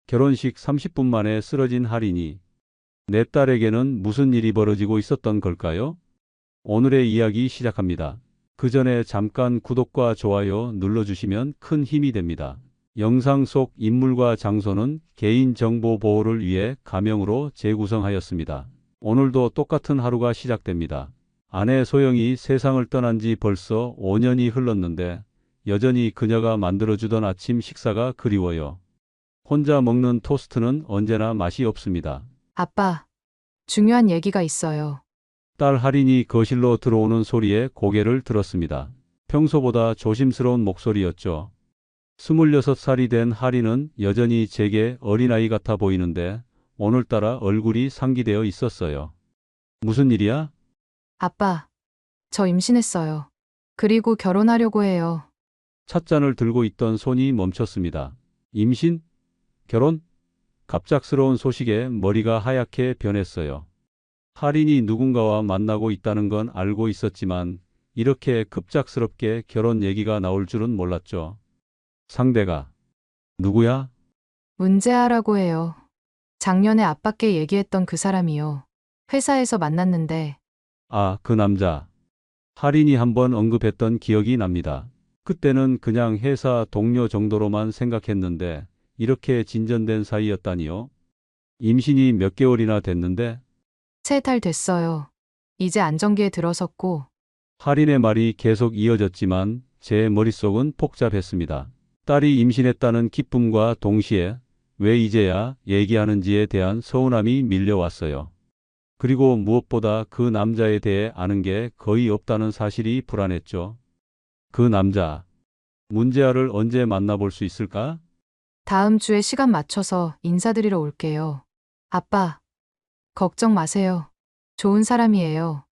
결혼식 30분 만에 쓰러진 할인이 내 딸에게는 무슨 일이 벌어지고 있었던 걸까요? 오늘의 이야기 시작합니다. 그 전에 잠깐 구독과 좋아요 눌러주시면 큰 힘이 됩니다. 영상 속 인물과 장소는 개인정보 보호를 위해 가명으로 재구성하였습니다. 오늘도 똑같은 하루가 시작됩니다. 아내 소영이 세상을 떠난 지 벌써 5년이 흘렀는데 여전히 그녀가 만들어주던 아침 식사가 그리워요. 혼자 먹는 토스트는 언제나 맛이 없습니다. 아빠, 중요한 얘기가 있어요. 딸 할인이 거실로 들어오는 소리에 고개를 들었습니다. 평소보다 조심스러운 목소리였죠. 26살이 된 할인은 여전히 제게 어린아이 같아 보이는데 오늘따라 얼굴이 상기되어 있었어요. 무슨 일이야? 아빠, 저 임신했어요. 그리고 결혼하려고 해요. 찻잔을 들고 있던 손이 멈췄습니다. 임신? 결혼? 갑작스러운 소식에 머리가 하얗게 변했어요. 할인이 누군가와 만나고 있다는 건 알고 있었지만 이렇게 급작스럽게 결혼 얘기가 나올 줄은 몰랐죠. 상대가 누구야? 문제아라고 해요. 작년에 아빠께 얘기했던 그 사람이요. 회사에서 만났는데, 아, 그 남자. 할인이 한번 언급했던 기억이 납니다. 그때는 그냥 회사 동료 정도로만 생각했는데 이렇게 진전된 사이였다니요. 임신이 몇 개월이나 됐는데 3달 됐어요. 이제 안정기에 들어섰고, 할인의 말이 계속 이어졌지만 제 머릿속은 복잡했습니다. 딸이 임신했다는 기쁨과 동시에 왜 이제야 얘기하는지에 대한 서운함이 밀려왔어요. 그리고 무엇보다 그 남자에 대해 아는 게 거의 없다는 사실이 불안했죠. 그 남자, 문제아를 언제 만나볼 수 있을까? 다음 주에 시간 맞춰서 인사드리러 올게요. 아빠, 걱정 마세요. 좋은 사람이에요.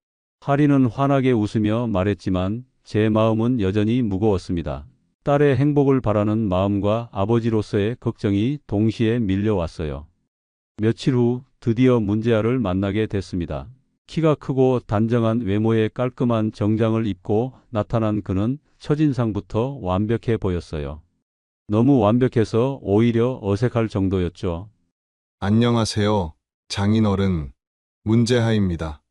할인은 환하게 웃으며 말했지만 제 마음은 여전히 무거웠습니다. 딸의 행복을 바라는 마음과 아버지로서의 걱정이 동시에 밀려왔어요. 며칠 후 드디어 문제아를 만나게 됐습니다. 키가 크고 단정한 외모에 깔끔한 정장을 입고 나타난 그는 첫인상부터 완벽해 보였어요. 너무 완벽해서 오히려 어색할 정도였죠. 안녕하세요. 장인어른, 문제하입니다.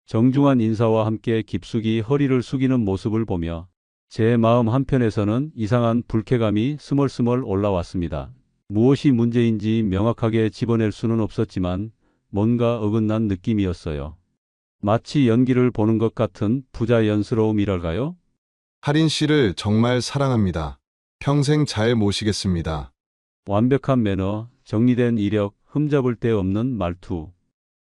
정중한 인사와 함께 깊숙이 허리를 숙이는 모습을 보며 제 마음 한편에서는 이상한 불쾌감이 스멀스멀 올라왔습니다. 무엇이 문제인지 명확하게 집어낼 수는 없었지만 뭔가 어긋난 느낌이었어요. 마치 연기를 보는 것 같은 부자연스러움이랄까요? 할인 씨를 정말 사랑합니다. 평생 잘 모시겠습니다. 완벽한 매너, 정리된 이력, 흠잡을 데 없는 말투.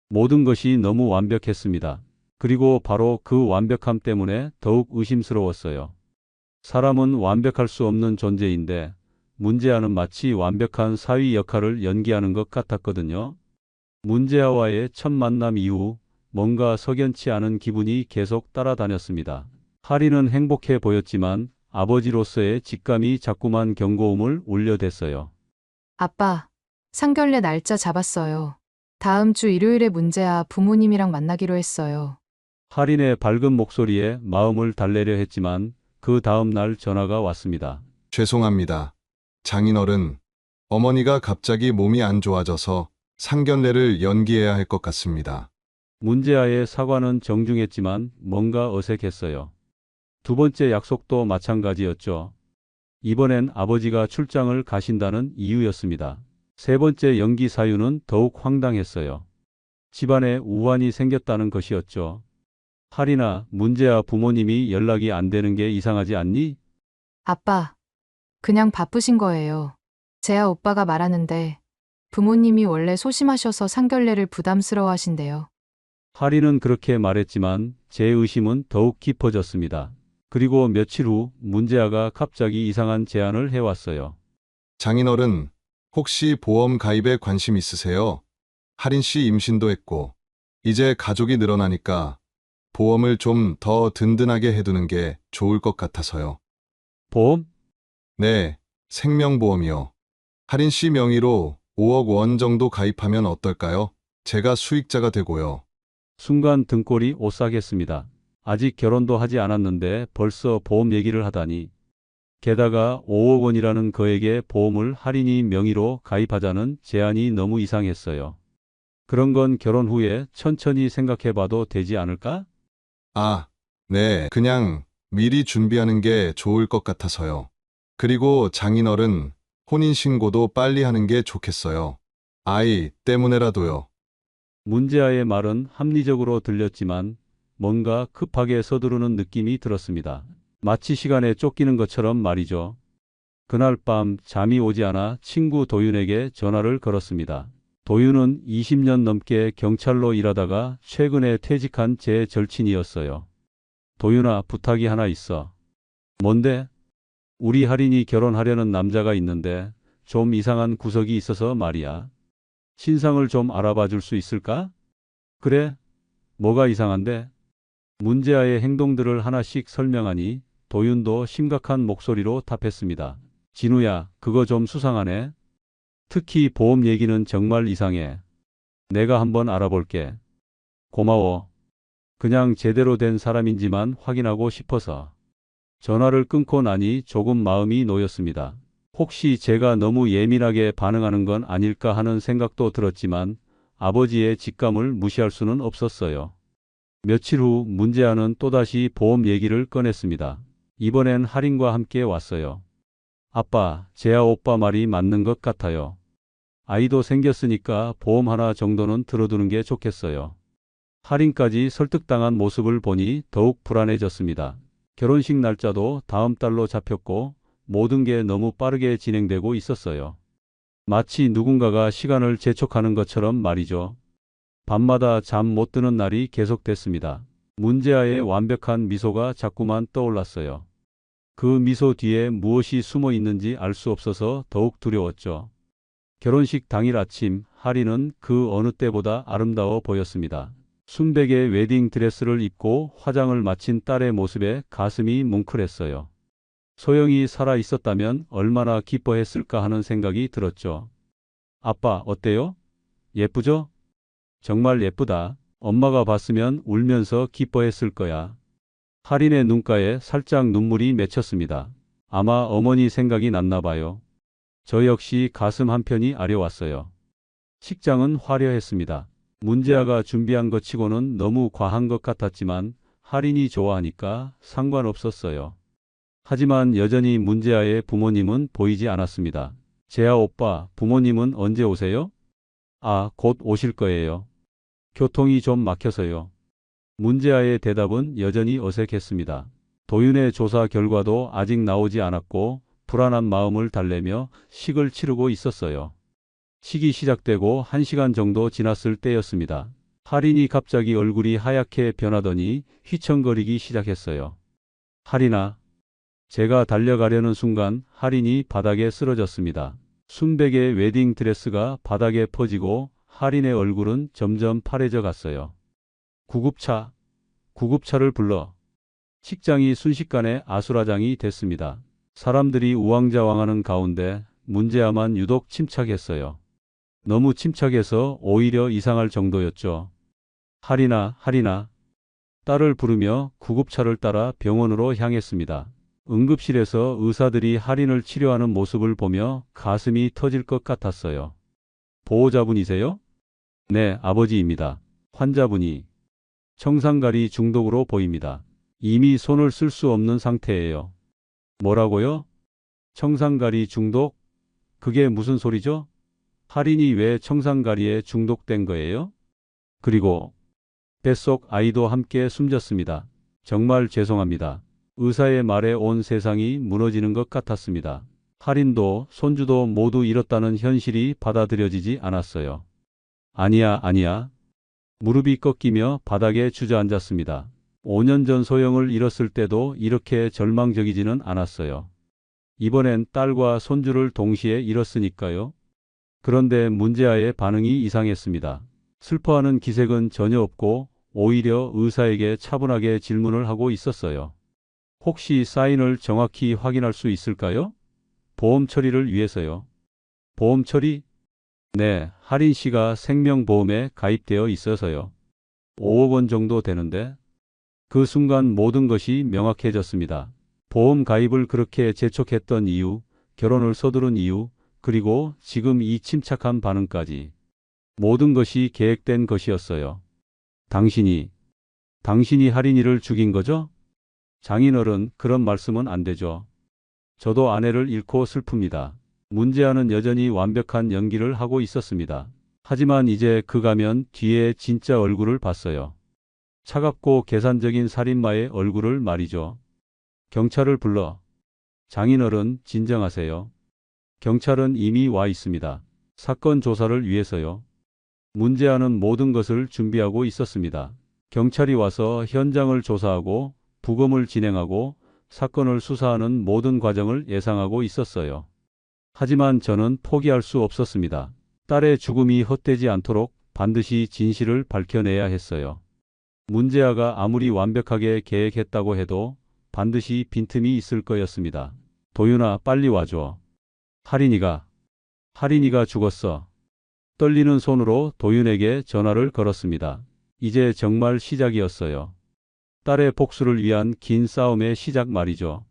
모든 것이 너무 완벽했습니다. 그리고 바로 그 완벽함 때문에 더욱 의심스러웠어요. 사람은 완벽할 수 없는 존재인데 문제아는 마치 완벽한 사위 역할을 연기하는 것 같았거든요. 문제아와의 첫 만남 이후 뭔가 석연치 않은 기분이 계속 따라다녔습니다. 할인은 행복해 보였지만 아버지로서의 직감이 자꾸만 경고음을 울려댔어요. 아빠, 상견례 날짜 잡았어요. 다음 주 일요일에 문제아 부모님이랑 만나기로 했어요. 할인의 밝은 목소리에 마음을 달래려 했지만 그 다음 날 전화가 왔습니다. 죄송합니다. 장인어른, 어머니가 갑자기 몸이 안 좋아져서 상견례를 연기해야 할 것 같습니다. 문제아의 사과는 정중했지만 뭔가 어색했어요. 두 번째 약속도 마찬가지였죠. 이번엔 아버지가 출장을 가신다는 이유였습니다. 세 번째 연기 사유는 더욱 황당했어요. 집안에 우환이 생겼다는 것이었죠. 할인아, 문제아 부모님이 연락이 안 되는 게 이상하지 않니? 아빠, 그냥 바쁘신 거예요. 재아 오빠가 말하는데 부모님이 원래 소심하셔서 상견례를 부담스러워 하신대요. 할인은 그렇게 말했지만 제 의심은 더욱 깊어졌습니다. 그리고 며칠 후 문제아가 갑자기 이상한 제안을 해왔어요. 장인어른, 혹시 보험 가입에 관심 있으세요? 할인 씨 임신도 했고, 이제 가족이 늘어나니까 보험을 좀 더 든든하게 해두는 게 좋을 것 같아서요. 보험? 네, 생명보험이요. 할인 씨 명의로 5억 원 정도 가입하면 어떨까요? 제가 수익자가 되고요. 순간 등골이 오싹했습니다. 아직 결혼도 하지 않았는데 벌써 보험 얘기를 하다니. 게다가 5억 원이라는 거액의 보험을 할인이 명의로 가입하자는 제안이 너무 이상했어요. 그런 건 결혼 후에 천천히 생각해 봐도 되지 않을까? 아, 네. 그냥 미리 준비하는 게 좋을 것 같아서요. 그리고 장인어른 혼인신고도 빨리 하는 게 좋겠어요. 아이 때문에라도요. 문제아의 말은 합리적으로 들렸지만 뭔가 급하게 서두르는 느낌이 들었습니다. 마치 시간에 쫓기는 것처럼 말이죠. 그날 밤 잠이 오지 않아 친구 도윤에게 전화를 걸었습니다. 도윤은 20년 넘게 경찰로 일하다가 최근에 퇴직한 제 절친이었어요. 도윤아, 부탁이 하나 있어. 뭔데? 우리 할인이 결혼하려는 남자가 있는데 좀 이상한 구석이 있어서 말이야. 신상을 좀 알아봐 줄 수 있을까? 그래? 뭐가 이상한데? 문제아의 행동들을 하나씩 설명하니 도윤도 심각한 목소리로 답했습니다. 진우야, 그거 좀 수상하네. 특히 보험 얘기는 정말 이상해. 내가 한번 알아볼게. 고마워. 그냥 제대로 된 사람인지만 확인하고 싶어서. 전화를 끊고 나니 조금 마음이 놓였습니다. 혹시 제가 너무 예민하게 반응하는 건 아닐까 하는 생각도 들었지만 아버지의 직감을 무시할 수는 없었어요. 며칠 후 문제아는 또다시 보험 얘기를 꺼냈습니다. 이번엔 할인과 함께 왔어요. 아빠, 재아 오빠 말이 맞는 것 같아요. 아이도 생겼으니까 보험 하나 정도는 들어두는 게 좋겠어요. 할인까지 설득당한 모습을 보니 더욱 불안해졌습니다. 결혼식 날짜도 다음 달로 잡혔고 모든 게 너무 빠르게 진행되고 있었어요. 마치 누군가가 시간을 재촉하는 것처럼 말이죠. 밤마다 잠 못 드는 날이 계속됐습니다. 문제아의 완벽한 미소가 자꾸만 떠올랐어요. 그 미소 뒤에 무엇이 숨어 있는지 알 수 없어서 더욱 두려웠죠. 결혼식 당일 아침, 할인은 그 어느 때보다 아름다워 보였습니다. 순백의 웨딩 드레스를 입고 화장을 마친 딸의 모습에 가슴이 뭉클했어요. 소영이 살아 있었다면 얼마나 기뻐했을까 하는 생각이 들었죠. 아빠, 어때요? 예쁘죠? 정말 예쁘다. 엄마가 봤으면 울면서 기뻐했을 거야. 할인의 눈가에 살짝 눈물이 맺혔습니다. 아마 어머니 생각이 났나 봐요. 저 역시 가슴 한편이 아려왔어요. 식장은 화려했습니다. 문제아가 준비한 것 치고는 너무 과한 것 같았지만 할인이 좋아하니까 상관없었어요. 하지만 여전히 문제아의 부모님은 보이지 않았습니다. 재아 오빠, 부모님은 언제 오세요? 아, 곧 오실 거예요. 교통이 좀 막혀서요. 문제아의 대답은 여전히 어색했습니다. 도윤의 조사 결과도 아직 나오지 않았고 불안한 마음을 달래며 식을 치르고 있었어요. 식이 시작되고 1시간 정도 지났을 때였습니다. 할인이 갑자기 얼굴이 하얗게 변하더니 휘청거리기 시작했어요. 할인아. 제가 달려가려는 순간 할인이 바닥에 쓰러졌습니다. 순백의 웨딩 드레스가 바닥에 퍼지고 할인의 얼굴은 점점 파래져 갔어요. 구급차, 구급차를 불러. 식장이 순식간에 아수라장이 됐습니다. 사람들이 우왕좌왕하는 가운데 문제아만 유독 침착했어요. 너무 침착해서 오히려 이상할 정도였죠. 할인아, 할인아. 딸을 부르며 구급차를 따라 병원으로 향했습니다. 응급실에서 의사들이 할인을 치료하는 모습을 보며 가슴이 터질 것 같았어요. 보호자분이세요? 네, 아버지입니다. 환자분이 청산가리 중독으로 보입니다. 이미 손을 쓸 수 없는 상태예요. 뭐라고요? 청산가리 중독? 그게 무슨 소리죠? 할인이 왜 청산가리에 중독된 거예요? 그리고 뱃속 아이도 함께 숨졌습니다. 정말 죄송합니다. 의사의 말에 온 세상이 무너지는 것 같았습니다. 할인도 손주도 모두 잃었다는 현실이 받아들여지지 않았어요. 아니야, 아니야. 무릎이 꺾이며 바닥에 주저앉았습니다. 5년 전 소영을 잃었을 때도 이렇게 절망적이지는 않았어요. 이번엔 딸과 손주를 동시에 잃었으니까요. 그런데 문제아의 반응이 이상했습니다. 슬퍼하는 기색은 전혀 없고 오히려 의사에게 차분하게 질문을 하고 있었어요. 혹시 사인을 정확히 확인할 수 있을까요? 보험 처리를 위해서요. 보험 처리? 네, 할인 씨가 생명보험에 가입되어 있어서요. 5억 원 정도 되는데 그 순간 모든 것이 명확해졌습니다. 보험 가입을 그렇게 재촉했던 이유, 결혼을 서두른 이유, 그리고 지금 이 침착한 반응까지. 모든 것이 계획된 것이었어요. 당신이 할인이를 죽인 거죠? 장인어른, 그런 말씀은 안 되죠. 저도 아내를 잃고 슬픕니다. 문제아는 여전히 완벽한 연기를 하고 있었습니다. 하지만 이제 그 가면 뒤에 진짜 얼굴을 봤어요. 차갑고 계산적인 살인마의 얼굴을 말이죠. 경찰을 불러. 장인어른, 진정하세요. 경찰은 이미 와 있습니다. 사건 조사를 위해서요. 문제아는 모든 것을 준비하고 있었습니다. 경찰이 와서 현장을 조사하고 부검을 진행하고 사건을 수사하는 모든 과정을 예상하고 있었어요. 하지만 저는 포기할 수 없었습니다. 딸의 죽음이 헛되지 않도록 반드시 진실을 밝혀내야 했어요. 문제아가 아무리 완벽하게 계획했다고 해도 반드시 빈틈이 있을 거였습니다. 도윤아, 빨리 와줘. 할인이가 죽었어. 떨리는 손으로 도윤에게 전화를 걸었습니다. 이제 정말 시작이었어요. 딸의 복수를 위한 긴 싸움의 시작 말이죠.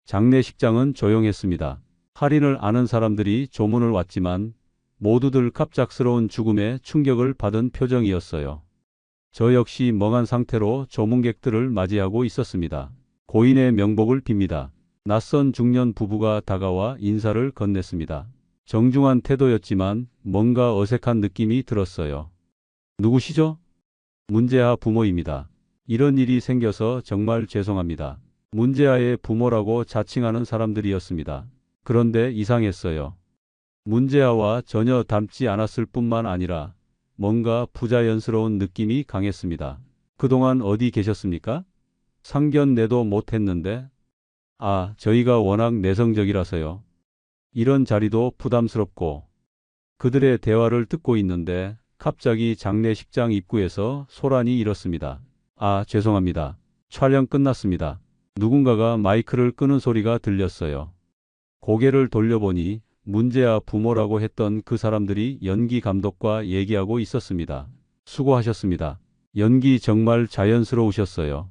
장례식장은 조용했습니다. 할인을 아는 사람들이 조문을 왔지만 모두들 갑작스러운 죽음에 충격을 받은 표정이었어요. 저 역시 멍한 상태로 조문객들을 맞이하고 있었습니다. 고인의 명복을 빕니다. 낯선 중년 부부가 다가와 인사를 건넸습니다. 정중한 태도였지만 뭔가 어색한 느낌이 들었어요. 누구시죠? 문제아 부모입니다. 이런 일이 생겨서 정말 죄송합니다. 문제아의 부모라고 자칭하는 사람들이었습니다. 그런데 이상했어요. 문제아와 전혀 닮지 않았을 뿐만 아니라 뭔가 부자연스러운 느낌이 강했습니다. 그동안 어디 계셨습니까? 상견례도 못했는데. 저희가 워낙 내성적이라서요. 이런 자리도 부담스럽고. 그들의 대화를 듣고 있는데 갑자기 장례식장 입구에서 소란이 일었습니다. 죄송합니다. 촬영 끝났습니다. 누군가가 마이크를 끄는 소리가 들렸어요. 고개를 돌려보니 문제아 부모라고 했던 그 사람들이 연기 감독과 얘기하고 있었습니다. 수고하셨습니다. 연기 정말 자연스러우셨어요.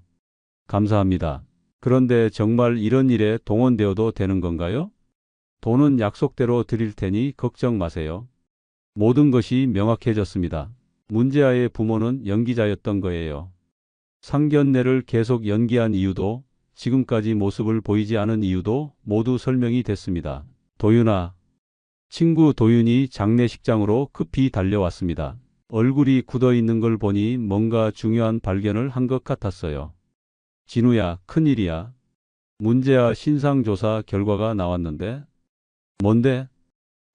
감사합니다. 그런데 정말 이런 일에 동원되어도 되는 건가요? 돈은 약속대로 드릴 테니 걱정 마세요. 모든 것이 명확해졌습니다. 문제아의 부모는 연기자였던 거예요. 상견례를 계속 연기한 이유도, 지금까지 모습을 보이지 않은 이유도 모두 설명이 됐습니다. 도윤아. 친구 도윤이 장례식장으로 급히 달려왔습니다. 얼굴이 굳어 있는 걸 보니 뭔가 중요한 발견을 한 것 같았어요. 진우야, 큰일이야. 문제아 신상조사 결과가 나왔는데. 뭔데?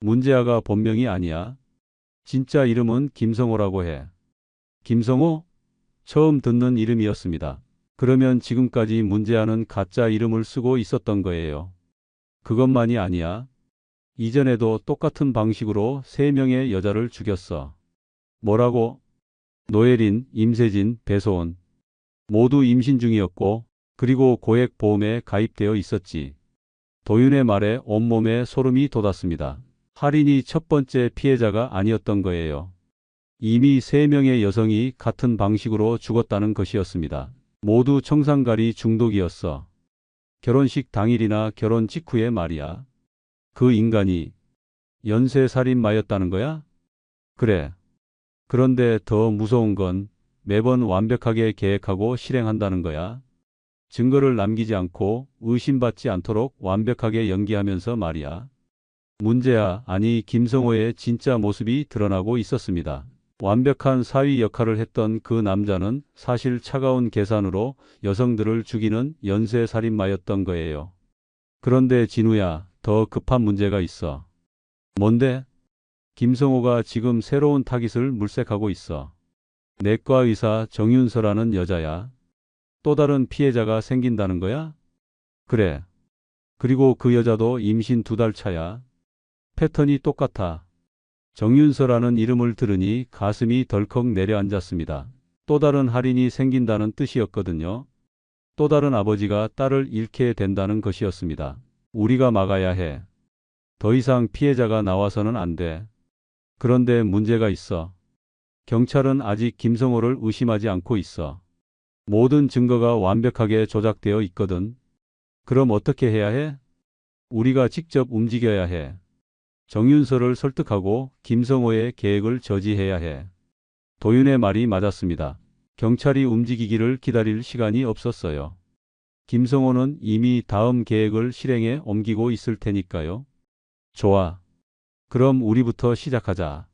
문제아가 본명이 아니야. 진짜 이름은 김성호라고 해. 김성호? 처음 듣는 이름이었습니다. 그러면 지금까지 문제아는 가짜 이름을 쓰고 있었던 거예요. 그것만이 아니야. 이전에도 똑같은 방식으로 3명의 여자를 죽였어. 뭐라고? 노예린, 임세진, 배소은. 모두 임신 중이었고, 그리고 고액 보험에 가입되어 있었지. 도윤의 말에 온몸에 소름이 돋았습니다. 할인이 첫 번째 피해자가 아니었던 거예요. 이미 3명의 여성이 같은 방식으로 죽었다는 것이었습니다. 모두 청산가리 중독이었어. 결혼식 당일이나 결혼 직후에 말이야. 그 인간이 연쇄살인마였다는 거야? 그래. 그런데 더 무서운 건 매번 완벽하게 계획하고 실행한다는 거야. 증거를 남기지 않고 의심받지 않도록 완벽하게 연기하면서 말이야. 문제아, 아니 김성호의 진짜 모습이 드러나고 있었습니다. 완벽한 사위 역할을 했던 그 남자는 사실 차가운 계산으로 여성들을 죽이는 연쇄살인마였던 거예요. 그런데 진우야, 더 급한 문제가 있어. 뭔데? 김성호가 지금 새로운 타깃을 물색하고 있어. 내과 의사 정윤서라는 여자야. 또 다른 피해자가 생긴다는 거야? 그래. 그리고 그 여자도 임신 2달 차야. 패턴이 똑같아. 정윤서라는 이름을 들으니 가슴이 덜컥 내려앉았습니다. 또 다른 할인이 생긴다는 뜻이었거든요. 또 다른 아버지가 딸을 잃게 된다는 것이었습니다. 우리가 막아야 해. 더 이상 피해자가 나와서는 안 돼. 그런데 문제가 있어. 경찰은 아직 김성호를 의심하지 않고 있어. 모든 증거가 완벽하게 조작되어 있거든. 그럼 어떻게 해야 해? 우리가 직접 움직여야 해. 정윤서를 설득하고 김성호의 계획을 저지해야 해. 도윤의 말이 맞았습니다. 경찰이 움직이기를 기다릴 시간이 없었어요. 김성호는 이미 다음 계획을 실행에 옮기고 있을 테니까요. 좋아. 그럼 우리부터 시작하자.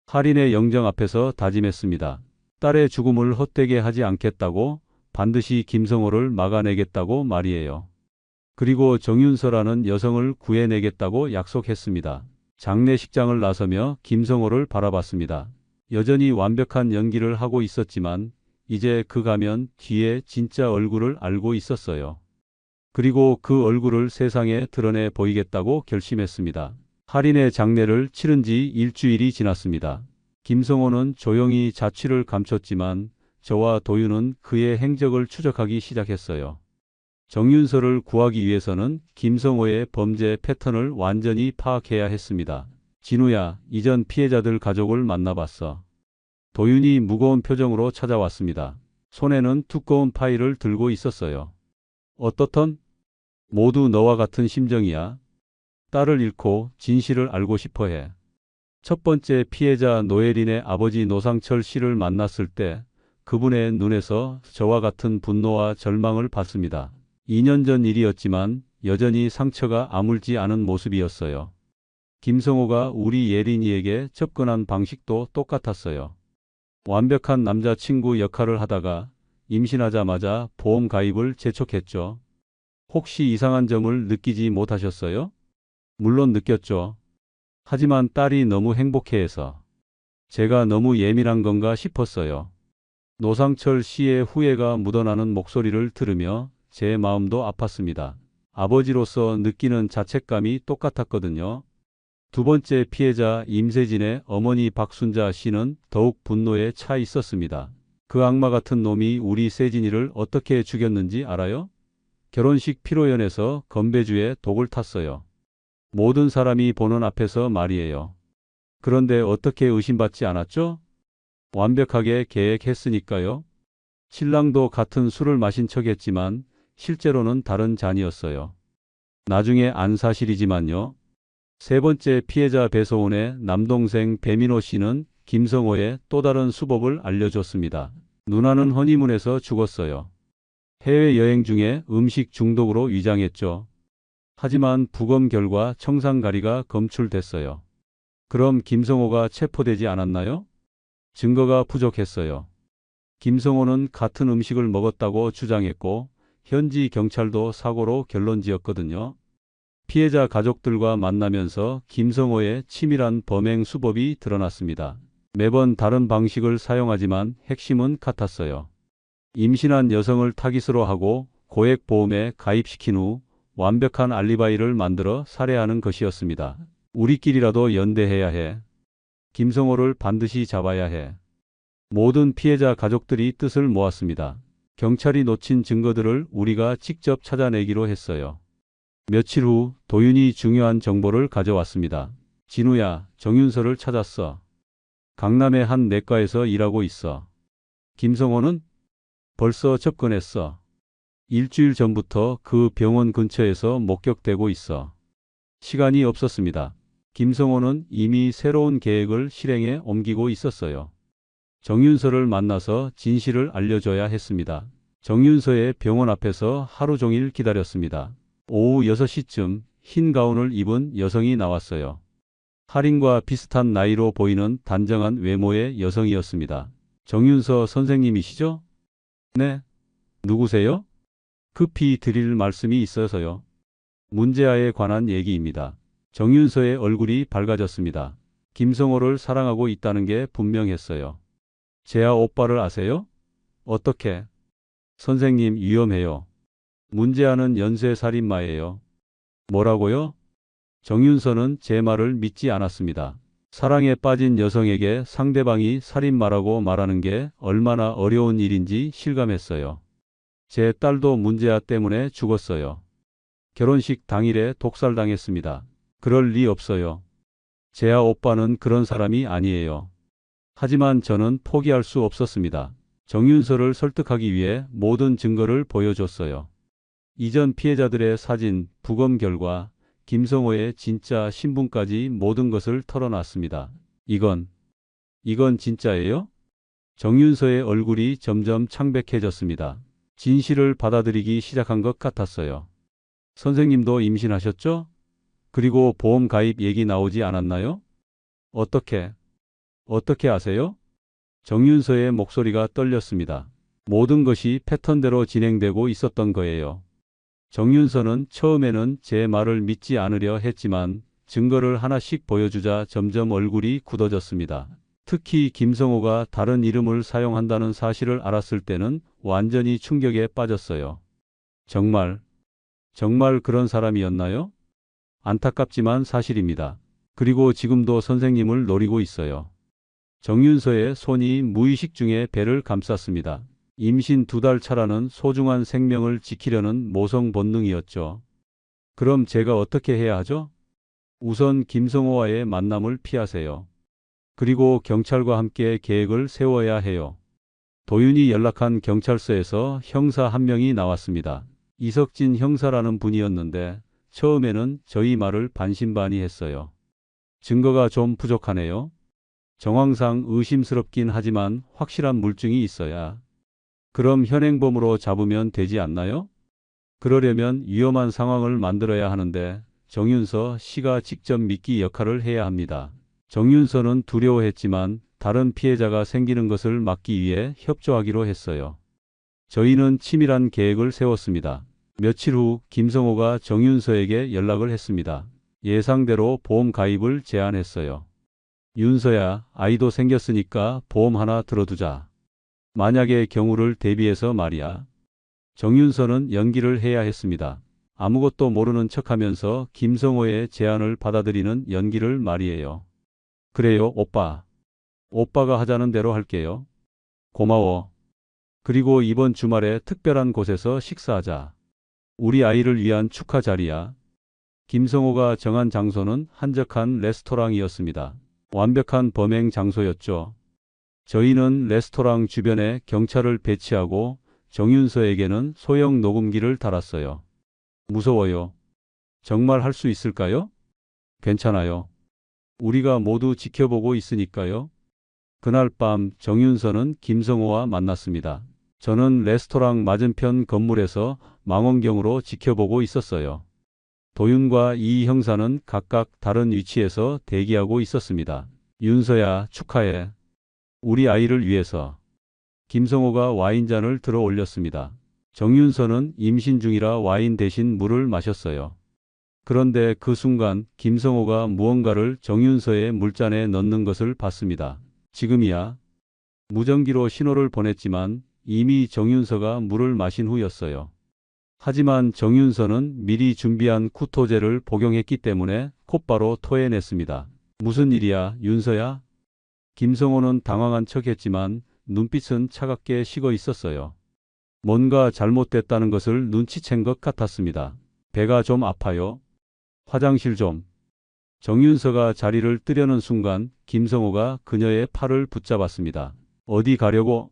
할인의 영정 앞에서 다짐했습니다. 딸의 죽음을 헛되게 하지 않겠다고, 반드시 김성호를 막아내겠다고 말이에요. 그리고 정윤서라는 여성을 구해내겠다고 약속했습니다. 장례식장을 나서며 김성호를 바라봤습니다. 여전히 완벽한 연기를 하고 있었지만 이제 그 가면 뒤에 진짜 얼굴을 알고 있었어요. 그리고 그 얼굴을 세상에 드러내 보이겠다고 결심했습니다. 할인의 장례를 치른 지 일주일이 지났습니다. 김성호는 조용히 자취를 감췄지만 저와 도윤은 그의 행적을 추적하기 시작했어요. 정윤서를 구하기 위해서는 김성호의 범죄 패턴을 완전히 파악해야 했습니다. 진우야, 이전 피해자들 가족을 만나봤어. 도윤이 무거운 표정으로 찾아왔습니다. 손에는 두꺼운 파일을 들고 있었어요. 어떻던? 모두 너와 같은 심정이야. 딸을 잃고 진실을 알고 싶어해. 첫 번째 피해자 노예린의 아버지 노상철 씨를 만났을 때 그분의 눈에서 저와 같은 분노와 절망을 봤습니다. 2년 전 일이었지만 여전히 상처가 아물지 않은 모습이었어요. 김성호가 우리 예린이에게 접근한 방식도 똑같았어요. 완벽한 남자친구 역할을 하다가 임신하자마자 보험 가입을 재촉했죠. 혹시 이상한 점을 느끼지 못하셨어요? 물론 느꼈죠. 하지만 딸이 너무 행복해해서 제가 너무 예민한 건가 싶었어요. 노상철 씨의 후회가 묻어나는 목소리를 들으며 제 마음도 아팠습니다. 아버지로서 느끼는 자책감이 똑같았거든요. 두 번째 피해자 임세진의 어머니 박순자 씨는 더욱 분노에 차 있었습니다. 그 악마 같은 놈이 우리 세진이를 어떻게 죽였는지 알아요? 결혼식 피로연에서 건배주에 독을 탔어요. 모든 사람이 보는 앞에서 말이에요. 그런데 어떻게 의심받지 않았죠? 완벽하게 계획했으니까요. 신랑도 같은 술을 마신 척했지만 실제로는 다른 잔이었어요. 나중에 안 사실이지만요. 세 번째 피해자 배소은의 남동생 배민호 씨는 김성호의 또 다른 수법을 알려줬습니다. 누나는 허니문에서 죽었어요. 해외여행 중에 음식 중독으로 위장했죠. 하지만 부검 결과 청산가리가 검출됐어요. 그럼 김성호가 체포되지 않았나요? 증거가 부족했어요. 김성호는 같은 음식을 먹었다고 주장했고 현지 경찰도 사고로 결론지었거든요. 피해자 가족들과 만나면서 김성호의 치밀한 범행 수법이 드러났습니다. 매번 다른 방식을 사용하지만 핵심은 같았어요. 임신한 여성을 타깃으로 하고 고액보험에 가입시킨 후 완벽한 알리바이를 만들어 살해하는 것이었습니다. 우리끼리라도 연대해야 해. 김성호를 반드시 잡아야 해. 모든 피해자 가족들이 뜻을 모았습니다. 경찰이 놓친 증거들을 우리가 직접 찾아내기로 했어요. 며칠 후 도윤이 중요한 정보를 가져왔습니다. 진우야, 정윤서를 찾았어. 강남의 한 내과에서 일하고 있어. 김성호는 벌써 접근했어. 일주일 전부터 그 병원 근처에서 목격되고 있어. 시간이 없었습니다. 김성호는 이미 새로운 계획을 실행에 옮기고 있었어요. 정윤서를 만나서 진실을 알려줘야 했습니다. 정윤서의 병원 앞에서 하루 종일 기다렸습니다. 오후 6시쯤 흰 가운을 입은 여성이 나왔어요. 할인과 비슷한 나이로 보이는 단정한 외모의 여성이었습니다. 정윤서 선생님이시죠? 네. 누구세요? 급히 드릴 말씀이 있어서요. 문제아에 관한 얘기입니다. 정윤서의 얼굴이 밝아졌습니다. 김성호를 사랑하고 있다는 게 분명했어요. 재아 오빠를 아세요? 어떻게? 선생님, 위험해요. 문제아는 연쇄살인마예요. 뭐라고요? 정윤서는 제 말을 믿지 않았습니다. 사랑에 빠진 여성에게 상대방이 살인마라고 말하는 게 얼마나 어려운 일인지 실감했어요. 제 딸도 문제아 때문에 죽었어요. 결혼식 당일에 독살당했습니다. 그럴 리 없어요. 재아 오빠는 그런 사람이 아니에요. 하지만 저는 포기할 수 없었습니다. 정윤서를 설득하기 위해 모든 증거를 보여줬어요. 이전 피해자들의 사진, 부검 결과, 김성호의 진짜 신분까지 모든 것을 털어놨습니다. 이건 진짜예요? 정윤서의 얼굴이 점점 창백해졌습니다. 진실을 받아들이기 시작한 것 같았어요. 선생님도 임신하셨죠? 그리고 보험 가입 얘기 나오지 않았나요? 어떻게 아세요? 정윤서의 목소리가 떨렸습니다. 모든 것이 패턴대로 진행되고 있었던 거예요. 정윤서는 처음에는 제 말을 믿지 않으려 했지만 증거를 하나씩 보여주자 점점 얼굴이 굳어졌습니다. 특히 김성호가 다른 이름을 사용한다는 사실을 알았을 때는 완전히 충격에 빠졌어요. 정말 그런 사람이었나요? 안타깝지만 사실입니다. 그리고 지금도 선생님을 노리고 있어요. 정윤서의 손이 무의식 중에 배를 감쌌습니다. 임신 2달 차라는 소중한 생명을 지키려는 모성 본능이었죠. 그럼 제가 어떻게 해야 하죠? 우선 김성호와의 만남을 피하세요. 그리고 경찰과 함께 계획을 세워야 해요. 도윤이 연락한 경찰서에서 형사 한 명이 나왔습니다. 이석진 형사라는 분이었는데 처음에는 저희 말을 반신반의했어요. 증거가 좀 부족하네요. 정황상 의심스럽긴 하지만 확실한 물증이 있어야. 그럼 현행범으로 잡으면 되지 않나요? 그러려면 위험한 상황을 만들어야 하는데 정윤서 씨가 직접 미끼 역할을 해야 합니다. 정윤서는 두려워했지만 다른 피해자가 생기는 것을 막기 위해 협조하기로 했어요. 저희는 치밀한 계획을 세웠습니다. 며칠 후 김성호가 정윤서에게 연락을 했습니다. 예상대로 보험 가입을 제안했어요. 윤서야, 아이도 생겼으니까 보험 하나 들어두자. 만약의 경우를 대비해서 말이야. 정윤서는 연기를 해야 했습니다. 아무것도 모르는 척하면서 김성호의 제안을 받아들이는 연기를 말이에요. 그래요, 오빠. 오빠가 하자는 대로 할게요. 고마워. 그리고 이번 주말에 특별한 곳에서 식사하자. 우리 아이를 위한 축하 자리야. 김성호가 정한 장소는 한적한 레스토랑이었습니다. 완벽한 범행 장소였죠. 저희는 레스토랑 주변에 경찰을 배치하고 정윤서에게는 소형 녹음기를 달았어요. 무서워요. 정말 할 수 있을까요? 괜찮아요. 우리가 모두 지켜보고 있으니까요. 그날 밤 정윤서는 김성호와 만났습니다. 저는 레스토랑 맞은편 건물에서 망원경으로 지켜보고 있었어요. 도윤과 이 형사는 각각 다른 위치에서 대기하고 있었습니다. 윤서야, 축하해. 우리 아이를 위해서. 김성호가 와인잔을 들어 올렸습니다. 정윤서는 임신 중이라 와인 대신 물을 마셨어요. 그런데 그 순간 김성호가 무언가를 정윤서의 물잔에 넣는 것을 봤습니다. 지금이야. 무전기로 신호를 보냈지만 이미 정윤서가 물을 마신 후였어요. 하지만 정윤서는 미리 준비한 쿠토제를 복용했기 때문에 곧바로 토해냈습니다. 무슨 일이야, 윤서야? 김성호는 당황한 척했지만 눈빛은 차갑게 식어 있었어요. 뭔가 잘못됐다는 것을 눈치챈 것 같았습니다. 배가 좀 아파요. 화장실 좀. 정윤서가 자리를 뜨려는 순간 김성호가 그녀의 팔을 붙잡았습니다. 어디 가려고?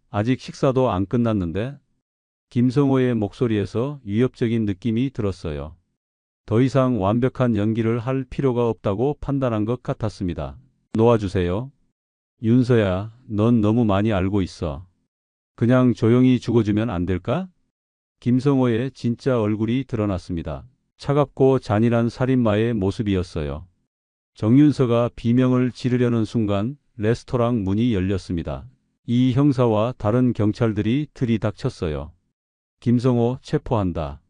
아직 식사도 안 끝났는데? 김성호의 목소리에서 위협적인 느낌이 들었어요. 더 이상 완벽한 연기를 할 필요가 없다고 판단한 것 같았습니다. 놓아주세요. 윤서야, 넌 너무 많이 알고 있어. 그냥 조용히 죽어주면 안 될까? 김성호의 진짜 얼굴이 드러났습니다. 차갑고 잔인한 살인마의 모습이었어요. 정윤서가 비명을 지르려는 순간 레스토랑 문이 열렸습니다. 이 형사와 다른 경찰들이 들이닥쳤어요. 김성호 체포한다.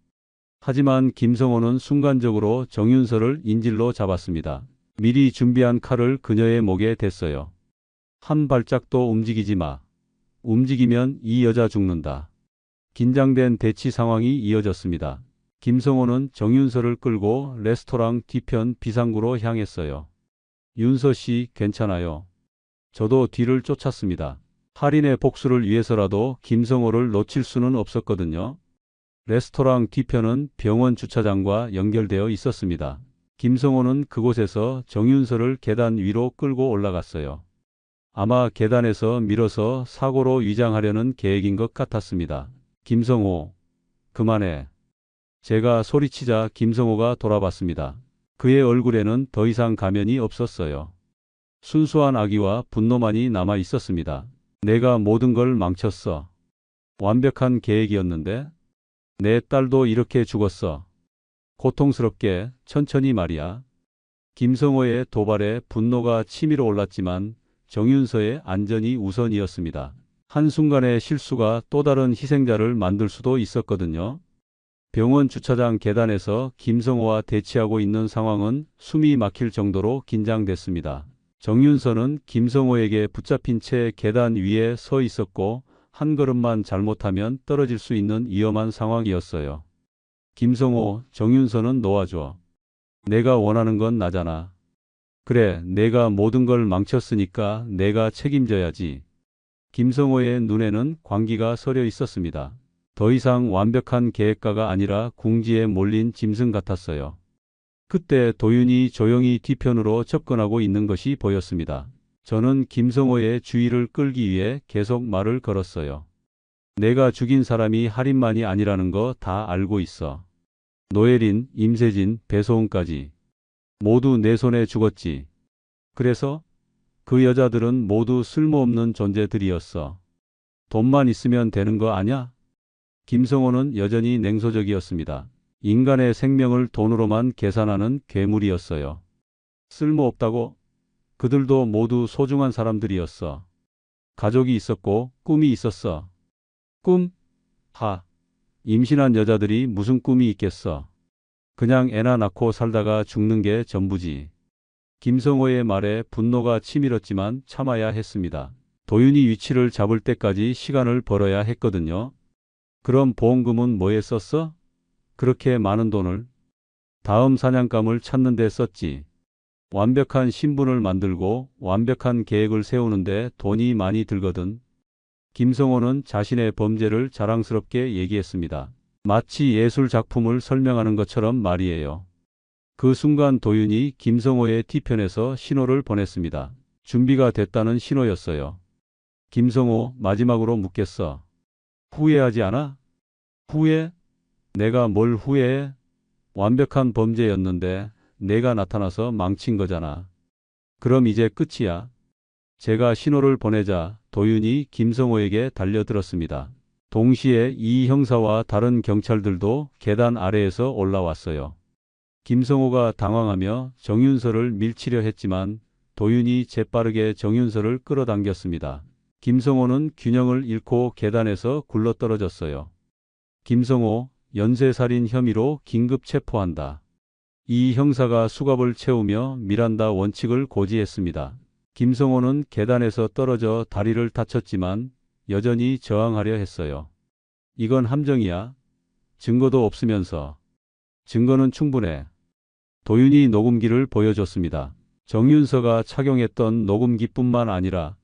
하지만 김성호는 순간적으로 정윤서를 인질로 잡았습니다. 미리 준비한 칼을 그녀의 목에 댔어요. 한 발짝도 움직이지 마. 움직이면 이 여자 죽는다. 긴장된 대치 상황이 이어졌습니다. 김성호는 정윤서를 끌고 레스토랑 뒤편 비상구로 향했어요. 윤서 씨, 괜찮아요. 저도 뒤를 쫓았습니다. 할인의 복수를 위해서라도 김성호를 놓칠 수는 없었거든요. 레스토랑 뒤편은 병원 주차장과 연결되어 있었습니다. 김성호는 그곳에서 정윤서를 계단 위로 끌고 올라갔어요. 아마 계단에서 밀어서 사고로 위장하려는 계획인 것 같았습니다. 김성호, 그만해. 제가 소리치자 김성호가 돌아봤습니다. 그의 얼굴에는 더 이상 가면이 없었어요. 순수한 악의와 분노만이 남아 있었습니다. 내가 모든 걸 망쳤어. 완벽한 계획이었는데 내 딸도 이렇게 죽었어. 고통스럽게 천천히 말이야. 김성호의 도발에 분노가 치밀어 올랐지만 정윤서의 안전이 우선이었습니다. 한순간의 실수가 또 다른 희생자를 만들 수도 있었거든요. 병원 주차장 계단에서 김성호와 대치하고 있는 상황은 숨이 막힐 정도로 긴장됐습니다. 정윤서는 김성호에게 붙잡힌 채 계단 위에 서 있었고 한 걸음만 잘못하면 떨어질 수 있는 위험한 상황이었어요. 김성호, 정윤서는 놓아줘. 내가 원하는 건 나잖아. 그래, 내가 모든 걸 망쳤으니까 내가 책임져야지. 김성호의 눈에는 광기가 서려 있었습니다. 더 이상 완벽한 계획가가 아니라 궁지에 몰린 짐승 같았어요. 그때 도윤이 조용히 뒤편으로 접근하고 있는 것이 보였습니다. 저는 김성호의 주의를 끌기 위해 계속 말을 걸었어요. 내가 죽인 사람이 할인만이 아니라는 거 다 알고 있어. 노예린, 임세진, 배소은까지. 모두 내 손에 죽었지. 그래서 그 여자들은 모두 쓸모없는 존재들이었어. 돈만 있으면 되는 거 아냐? 김성호는 여전히 냉소적이었습니다. 인간의 생명을 돈으로만 계산하는 괴물이었어요. 쓸모없다고? 그들도 모두 소중한 사람들이었어. 가족이 있었고 꿈이 있었어. 꿈? 임신한 여자들이 무슨 꿈이 있겠어. 그냥 애나 낳고 살다가 죽는 게 전부지. 김성호의 말에 분노가 치밀었지만 참아야 했습니다. 도윤이 위치를 잡을 때까지 시간을 벌어야 했거든요. 그럼 보험금은 뭐에 썼어? 그렇게 많은 돈을? 다음 사냥감을 찾는 데 썼지. 완벽한 신분을 만들고 완벽한 계획을 세우는데 돈이 많이 들거든. 김성호는 자신의 범죄를 자랑스럽게 얘기했습니다. 마치 예술 작품을 설명하는 것처럼 말이에요. 그 순간 도윤이 김성호의 뒤편에서 신호를 보냈습니다. 준비가 됐다는 신호였어요. 김성호, 마지막으로 묻겠어. 후회하지 않아? 후회? 내가 뭘 후회해? 완벽한 범죄였는데 내가 나타나서 망친 거잖아. 그럼 이제 끝이야. 제가 신호를 보내자 도윤이 김성호에게 달려들었습니다. 동시에 이 형사와 다른 경찰들도 계단 아래에서 올라왔어요. 김성호가 당황하며 정윤서를 밀치려 했지만 도윤이 재빠르게 정윤서를 끌어당겼습니다. 김성호는 균형을 잃고 계단에서 굴러떨어졌어요. 김성호, 연쇄살인 혐의로 긴급 체포한다. 이 형사가 수갑을 채우며 미란다 원칙을 고지했습니다. 김성호는 계단에서 떨어져 다리를 다쳤지만 여전히 저항하려 했어요. 이건 함정이야. 증거도 없으면서. 증거는 충분해. 도윤이 녹음기를 보여줬습니다. 정윤서가 착용했던 녹음기뿐만 아니라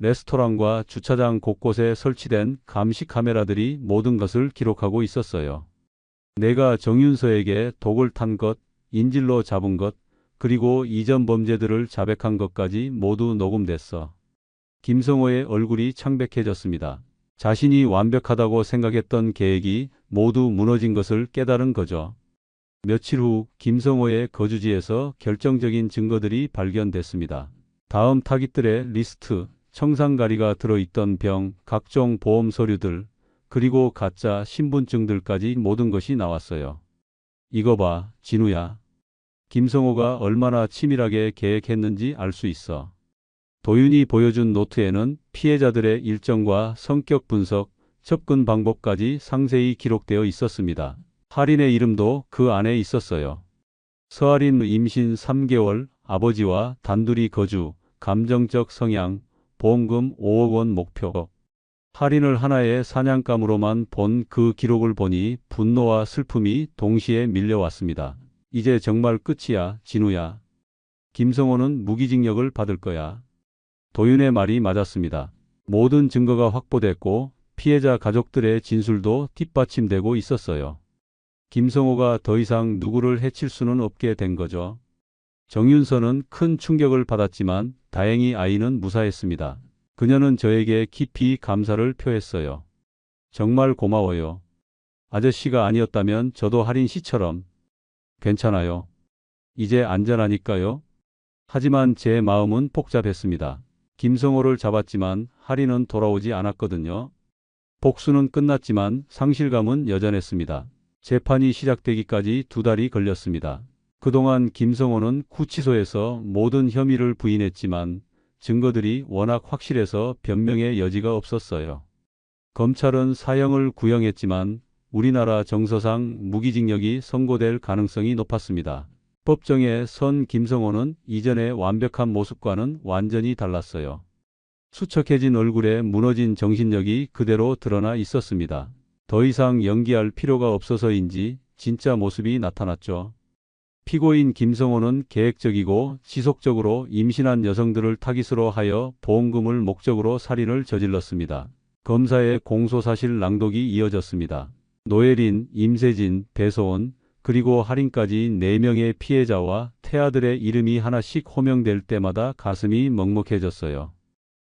레스토랑과 주차장 곳곳에 설치된 감시 카메라들이 모든 것을 기록하고 있었어요. 내가 정윤서에게 독을 탄 것, 인질로 잡은 것, 그리고 이전 범죄들을 자백한 것까지 모두 녹음됐어. 김성호의 얼굴이 창백해졌습니다. 자신이 완벽하다고 생각했던 계획이 모두 무너진 것을 깨달은 거죠. 며칠 후 김성호의 거주지에서 결정적인 증거들이 발견됐습니다. 다음 타깃들의 리스트, 청산가리가 들어있던 병, 각종 보험 서류들, 그리고 가짜 신분증들까지 모든 것이 나왔어요. 이거 봐, 진우야. 김성호가 얼마나 치밀하게 계획했는지 알 수 있어. 도윤이 보여준 노트에는 피해자들의 일정과 성격 분석, 접근 방법까지 상세히 기록되어 있었습니다. 할인의 이름도 그 안에 있었어요. 서할인 임신 3개월, 아버지와 단둘이 거주, 감정적 성향, 보험금 5억 원 목표. 할인을 하나의 사냥감으로만 본 그 기록을 보니 분노와 슬픔이 동시에 밀려왔습니다. 이제 정말 끝이야, 진우야. 김성호는 무기징역을 받을 거야. 도윤의 말이 맞았습니다. 모든 증거가 확보됐고 피해자 가족들의 진술도 뒷받침되고 있었어요. 김성호가 더 이상 누구를 해칠 수는 없게 된 거죠. 정윤서는 큰 충격을 받았지만 다행히 아이는 무사했습니다. 그녀는 저에게 깊이 감사를 표했어요. 정말 고마워요. 아저씨가 아니었다면 저도 할인 씨처럼. 괜찮아요. 이제 안전하니까요. 하지만 제 마음은 복잡했습니다. 김성호를 잡았지만 할인은 돌아오지 않았거든요. 복수는 끝났지만 상실감은 여전했습니다. 재판이 시작되기까지 2달이 걸렸습니다. 그동안 김성호는 구치소에서 모든 혐의를 부인했지만 증거들이 워낙 확실해서 변명의 여지가 없었어요. 검찰은 사형을 구형했지만 우리나라 정서상 무기징역이 선고될 가능성이 높았습니다. 법정에 선 김성호는 이전의 완벽한 모습과는 완전히 달랐어요. 수척해진 얼굴에 무너진 정신력이 그대로 드러나 있었습니다. 더 이상 연기할 필요가 없어서인지 진짜 모습이 나타났죠. 피고인 김성호는 계획적이고 지속적으로 임신한 여성들을 타깃으로 하여 보험금을 목적으로 살인을 저질렀습니다. 검사의 공소사실 낭독이 이어졌습니다. 노예린, 임세진, 배소원, 그리고 할인까지 4명의 피해자와 태아들의 이름이 하나씩 호명될 때마다 가슴이 먹먹해졌어요.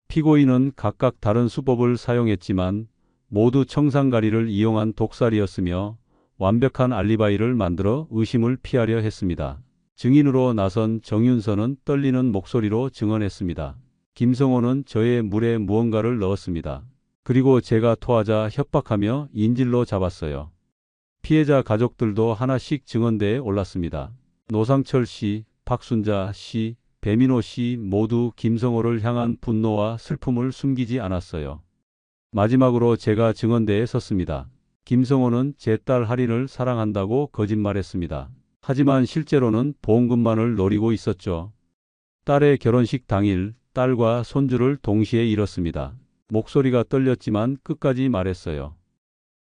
피고인은 각각 다른 수법을 사용했지만 모두 청산가리를 이용한 독살이었으며 완벽한 알리바이를 만들어 의심을 피하려 했습니다. 증인으로 나선 정윤서는 떨리는 목소리로 증언했습니다. 김성호는 저의 물에 무언가를 넣었습니다. 그리고 제가 토하자 협박하며 인질로 잡았어요. 피해자 가족들도 하나씩 증언대에 올랐습니다. 노상철 씨, 박순자 씨, 배민호 씨 모두 김성호를 향한 분노와 슬픔을 숨기지 않았어요. 마지막으로 제가 증언대에 섰습니다. 김성호는 제 딸 할인을 사랑한다고 거짓말했습니다. 하지만 실제로는 보험금만을 노리고 있었죠. 딸의 결혼식 당일 딸과 손주를 동시에 잃었습니다. 목소리가 떨렸지만 끝까지 말했어요.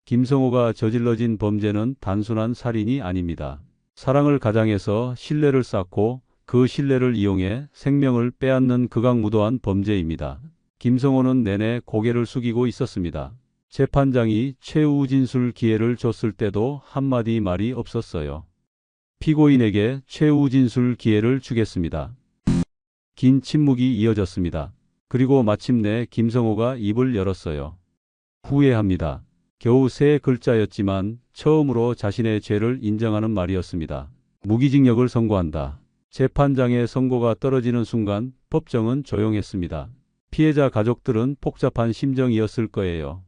김성호가 저질러진 범죄는 단순한 살인이 아닙니다. 사랑을 가장해서 신뢰를 쌓고 그 신뢰를 이용해 생명을 빼앗는 극악무도한 범죄입니다. 김성호는 내내 고개를 숙이고 있었습니다. 재판장이 최후 진술 기회를 줬을 때도 한마디 말이 없었어요. 피고인에게 최후 진술 기회를 주겠습니다. 긴 침묵이 이어졌습니다. 그리고 마침내 김성호가 입을 열었어요. 후회합니다. 겨우 3글자였지만 처음으로 자신의 죄를 인정하는 말이었습니다. 무기징역을 선고한다. 재판장의 선고가 떨어지는 순간 법정은 조용했습니다. 피해자 가족들은 복잡한 심정이었을 거예요.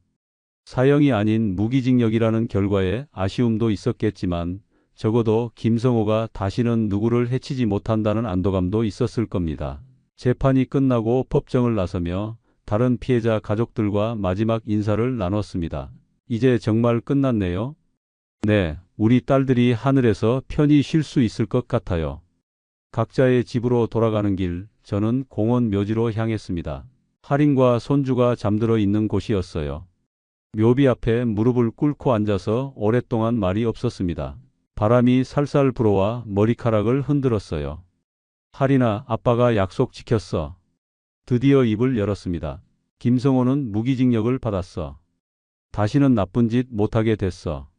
사형이 아닌 무기징역이라는 결과에 아쉬움도 있었겠지만 적어도 김성호가 다시는 누구를 해치지 못한다는 안도감도 있었을 겁니다. 재판이 끝나고 법정을 나서며 다른 피해자 가족들과 마지막 인사를 나눴습니다. 이제 정말 끝났네요. 네, 우리 딸들이 하늘에서 편히 쉴 수 있을 것 같아요. 각자의 집으로 돌아가는 길, 저는 공원 묘지로 향했습니다. 할인과 손주가 잠들어 있는 곳이었어요. 묘비 앞에 무릎을 꿇고 앉아서 오랫동안 말이 없었습니다. 바람이 살살 불어와 머리카락을 흔들었어요. 할인아, 아빠가 약속 지켰어. 드디어 입을 열었습니다. 김성호는 무기징역을 받았어. 다시는 나쁜 짓 못하게 됐어.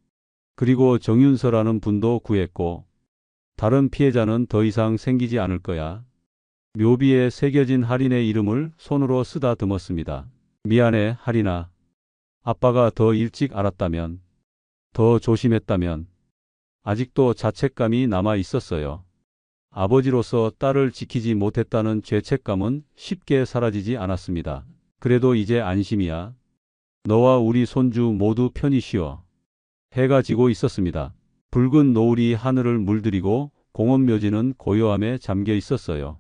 그리고 정윤서라는 분도 구했고 다른 피해자는 더 이상 생기지 않을 거야. 묘비에 새겨진 할인의 이름을 손으로 쓰다듬었습니다. 미안해, 할인아. 아빠가 더 일찍 알았다면, 더 조심했다면. 아직도 자책감이 남아 있었어요. 아버지로서 딸을 지키지 못했다는 죄책감은 쉽게 사라지지 않았습니다. 그래도 이제 안심이야. 너와 우리 손주 모두 편히 쉬어. 해가 지고 있었습니다. 붉은 노을이 하늘을 물들이고 공원 묘지는 고요함에 잠겨 있었어요.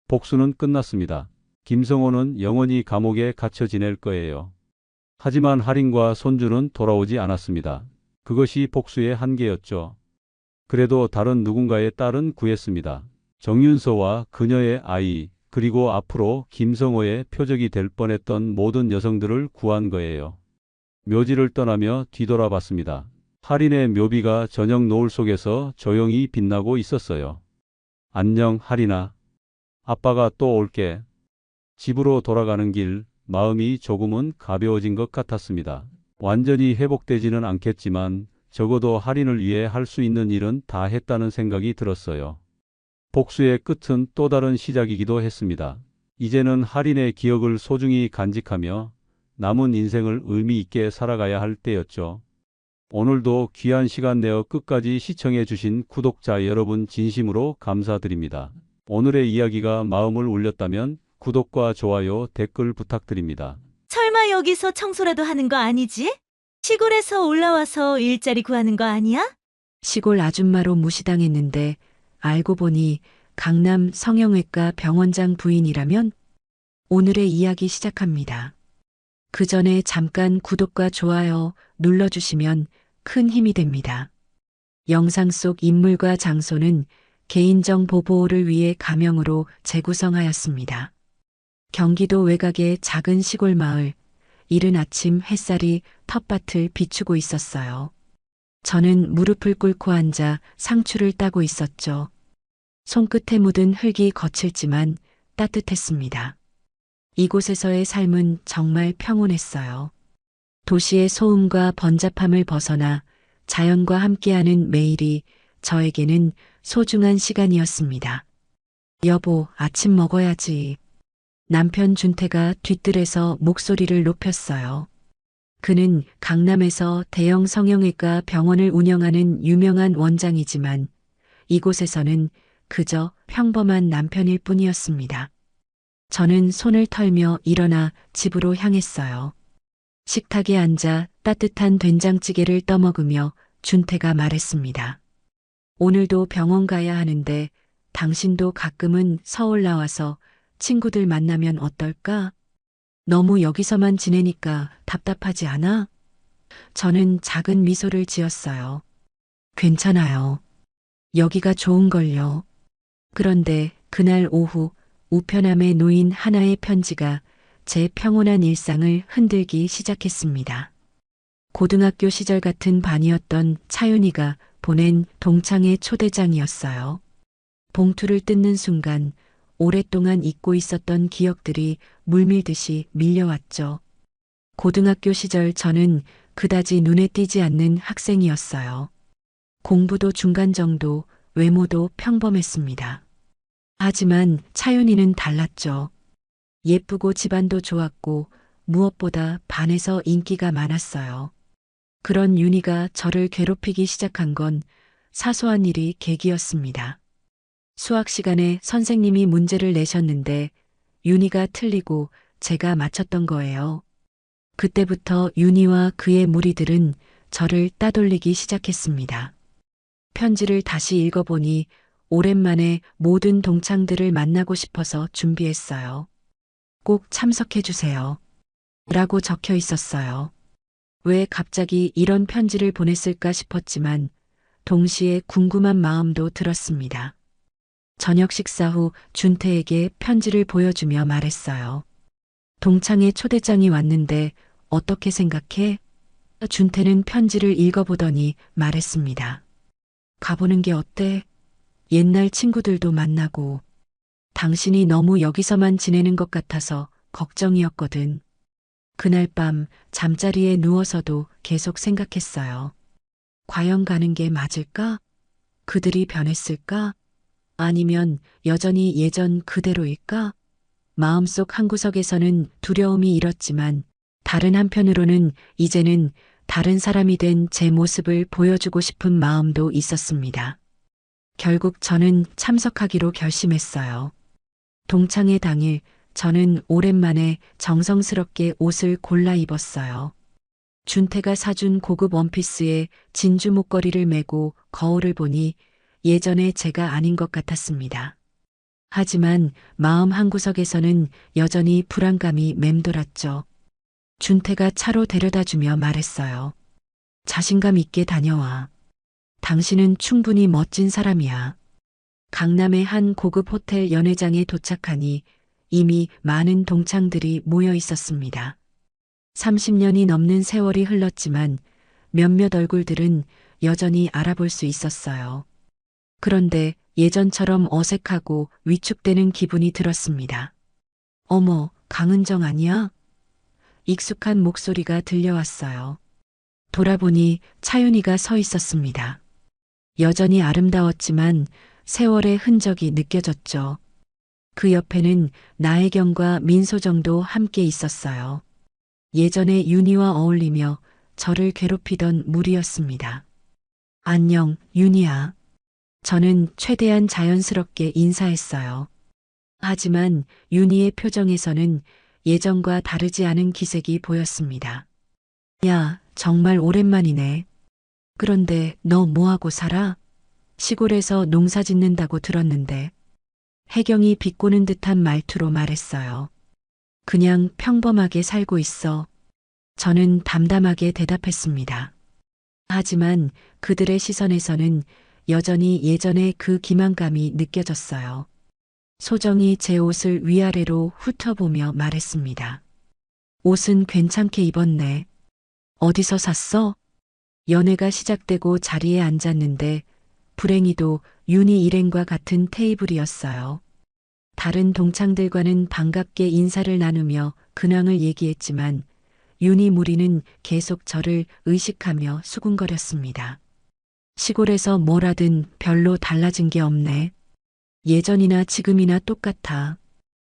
복수는 끝났습니다. 김성호는 영원히 감옥에 갇혀 지낼 거예요. 하지만 할인과 손주는 돌아오지 않았습니다. 그것이 복수의 한계였죠. 그래도 다른 누군가의 딸은 구했습니다. 정윤서와 그녀의 아이, 그리고 앞으로 김성호의 표적이 될 뻔했던 모든 여성들을 구한 거예요. 묘지를 떠나며 뒤돌아봤습니다. 할인의 묘비가 저녁 노을 속에서 조용히 빛나고 있었어요. 안녕, 할인아. 아빠가 또 올게. 집으로 돌아가는 길, 마음이 조금은 가벼워진 것 같았습니다. 완전히 회복되지는 않겠지만 적어도 할인을 위해 할 수 있는 일은 다 했다는 생각이 들었어요. 복수의 끝은 또 다른 시작이기도 했습니다. 이제는 할인의 기억을 소중히 간직하며 남은 인생을 의미 있게 살아가야 할 때였죠. 오늘도 귀한 시간 내어 끝까지 시청해 주신 구독자 여러분 진심으로 감사드립니다. 오늘의 이야기가 마음을 울렸다면 구독과 좋아요, 댓글 부탁드립니다. 설마 여기서 청소라도 하는 거 아니지? 시골에서 올라와서 일자리 구하는 거 아니야? 시골 아줌마로 무시당했는데 알고 보니 강남 성형외과 병원장 부인이라면? 오늘의 이야기 시작합니다. 그 전에 잠깐 구독과 좋아요 눌러주시면 큰 힘이 됩니다. 영상 속 인물과 장소는 개인정보 보호를 위해 가명으로 재구성하였습니다. 경기도 외곽의 작은 시골 마을, 이른 아침 햇살이 텃밭을 비추고 있었어요. 저는 무릎을 꿇고 앉아 상추를 따고 있었죠. 손끝에 묻은 흙이 거칠지만 따뜻했습니다. 이곳에서의 삶은 정말 평온했어요. 도시의 소음과 번잡함을 벗어나 자연과 함께하는 매일이 저에게는 소중한 시간이었습니다. 여보, 아침 먹어야지. 남편 준태가 뒤뜰에서 목소리를 높였어요. 그는 강남에서 대형 성형외과 병원을 운영하는 유명한 원장이지만 이곳에서는 그저 평범한 남편일 뿐이었습니다. 저는 손을 털며 일어나 집으로 향했어요. 식탁에 앉아 따뜻한 된장찌개를 떠먹으며 준태가 말했습니다. 오늘도 병원 가야 하는데 당신도 가끔은 서울 나와서 친구들 만나면 어떨까? 너무 여기서만 지내니까 답답하지 않아? 저는 작은 미소를 지었어요. 괜찮아요. 여기가 좋은걸요. 그런데 그날 오후 우편함에 놓인 하나의 편지가 제 평온한 일상을 흔들기 시작했습니다. 고등학교 시절 같은 반이었던 차윤이가 보낸 동창의 초대장이었어요. 봉투를 뜯는 순간 오랫동안 잊고 있었던 기억들이 물밀듯이 밀려왔죠. 고등학교 시절 저는 그다지 눈에 띄지 않는 학생이었어요. 공부도 중간 정도, 외모도 평범했습니다. 하지만 차윤이는 달랐죠. 예쁘고 집안도 좋았고 무엇보다 반에서 인기가 많았어요. 그런 윤희가 저를 괴롭히기 시작한 건 사소한 일이 계기였습니다. 수학 시간에 선생님이 문제를 내셨는데 윤희가 틀리고 제가 맞췄던 거예요. 그때부터 윤희와 그의 무리들은 저를 따돌리기 시작했습니다. 편지를 다시 읽어보니 오랜만에 모든 동창들을 만나고 싶어서 준비했어요. 꼭 참석해주세요. 라고 적혀 있었어요. 왜 갑자기 이런 편지를 보냈을까 싶었지만 동시에 궁금한 마음도 들었습니다. 저녁 식사 후 준태에게 편지를 보여주며 말했어요. 동창의 초대장이 왔는데 어떻게 생각해? 준태는 편지를 읽어보더니 말했습니다. 가보는 게 어때? 옛날 친구들도 만나고 당신이 너무 여기서만 지내는 것 같아서 걱정이었거든. 그날 밤 잠자리에 누워서도 계속 생각했어요. 과연 가는 게 맞을까? 그들이 변했을까? 아니면 여전히 예전 그대로일까? 마음속 한구석에서는 두려움이 일었지만 다른 한편으로는 이제는 다른 사람이 된 제 모습을 보여주고 싶은 마음도 있었습니다. 결국 저는 참석하기로 결심했어요. 동창회 당일 저는 오랜만에 정성스럽게 옷을 골라 입었어요. 준태가 사준 고급 원피스에 진주 목걸이를 메고 거울을 보니 예전의 제가 아닌 것 같았습니다. 하지만 마음 한구석에서는 여전히 불안감이 맴돌았죠. 준태가 차로 데려다주며 말했어요. 자신감 있게 다녀와. 당신은 충분히 멋진 사람이야. 강남의 한 고급 호텔 연회장에 도착하니 이미 많은 동창들이 모여 있었습니다. 30년이 넘는 세월이 흘렀지만 몇몇 얼굴들은 여전히 알아볼 수 있었어요. 그런데 예전처럼 어색하고 위축되는 기분이 들었습니다. 어머, 강은정 아니야? 익숙한 목소리가 들려왔어요. 돌아보니 차윤이가 서 있었습니다. 여전히 아름다웠지만 세월의 흔적이 느껴졌죠. 그 옆에는 나혜경과 민소정도 함께 있었어요. 예전에 윤희와 어울리며 저를 괴롭히던 무리였습니다. 안녕, 윤희야. 저는 최대한 자연스럽게 인사했어요. 하지만 윤희의 표정에서는 예전과 다르지 않은 기색이 보였습니다. 야, 정말 오랜만이네. 그런데 너 뭐하고 살아? 시골에서 농사 짓는다고 들었는데. 혜경이 비꼬는 듯한 말투로 말했어요. 그냥 평범하게 살고 있어. 저는 담담하게 대답했습니다. 하지만 그들의 시선에서는 여전히 예전의 그 기만감이 느껴졌어요. 소정이 제 옷을 위아래로 훑어보며 말했습니다. 옷은 괜찮게 입었네. 어디서 샀어? 연애가 시작되고 자리에 앉았는데 불행히도 윤희 일행과 같은 테이블이었어요. 다른 동창들과는 반갑게 인사를 나누며 근황을 얘기했지만 윤희 무리는 계속 저를 의식하며 수군거렸습니다. 시골에서 뭘 하든 별로 달라진 게 없네. 예전이나 지금이나 똑같아.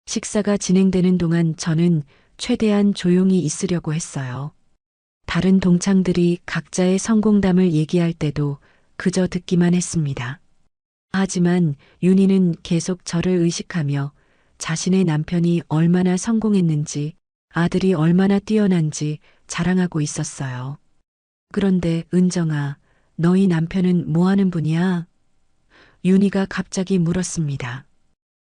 식사가 진행되는 동안 저는 최대한 조용히 있으려고 했어요. 다른 동창들이 각자의 성공담을 얘기할 때도 그저 듣기만 했습니다. 하지만 윤희는 계속 저를 의식하며 자신의 남편이 얼마나 성공했는지, 아들이 얼마나 뛰어난지 자랑하고 있었어요. 그런데 은정아, 너희 남편은 뭐 하는 분이야? 윤희가 갑자기 물었습니다.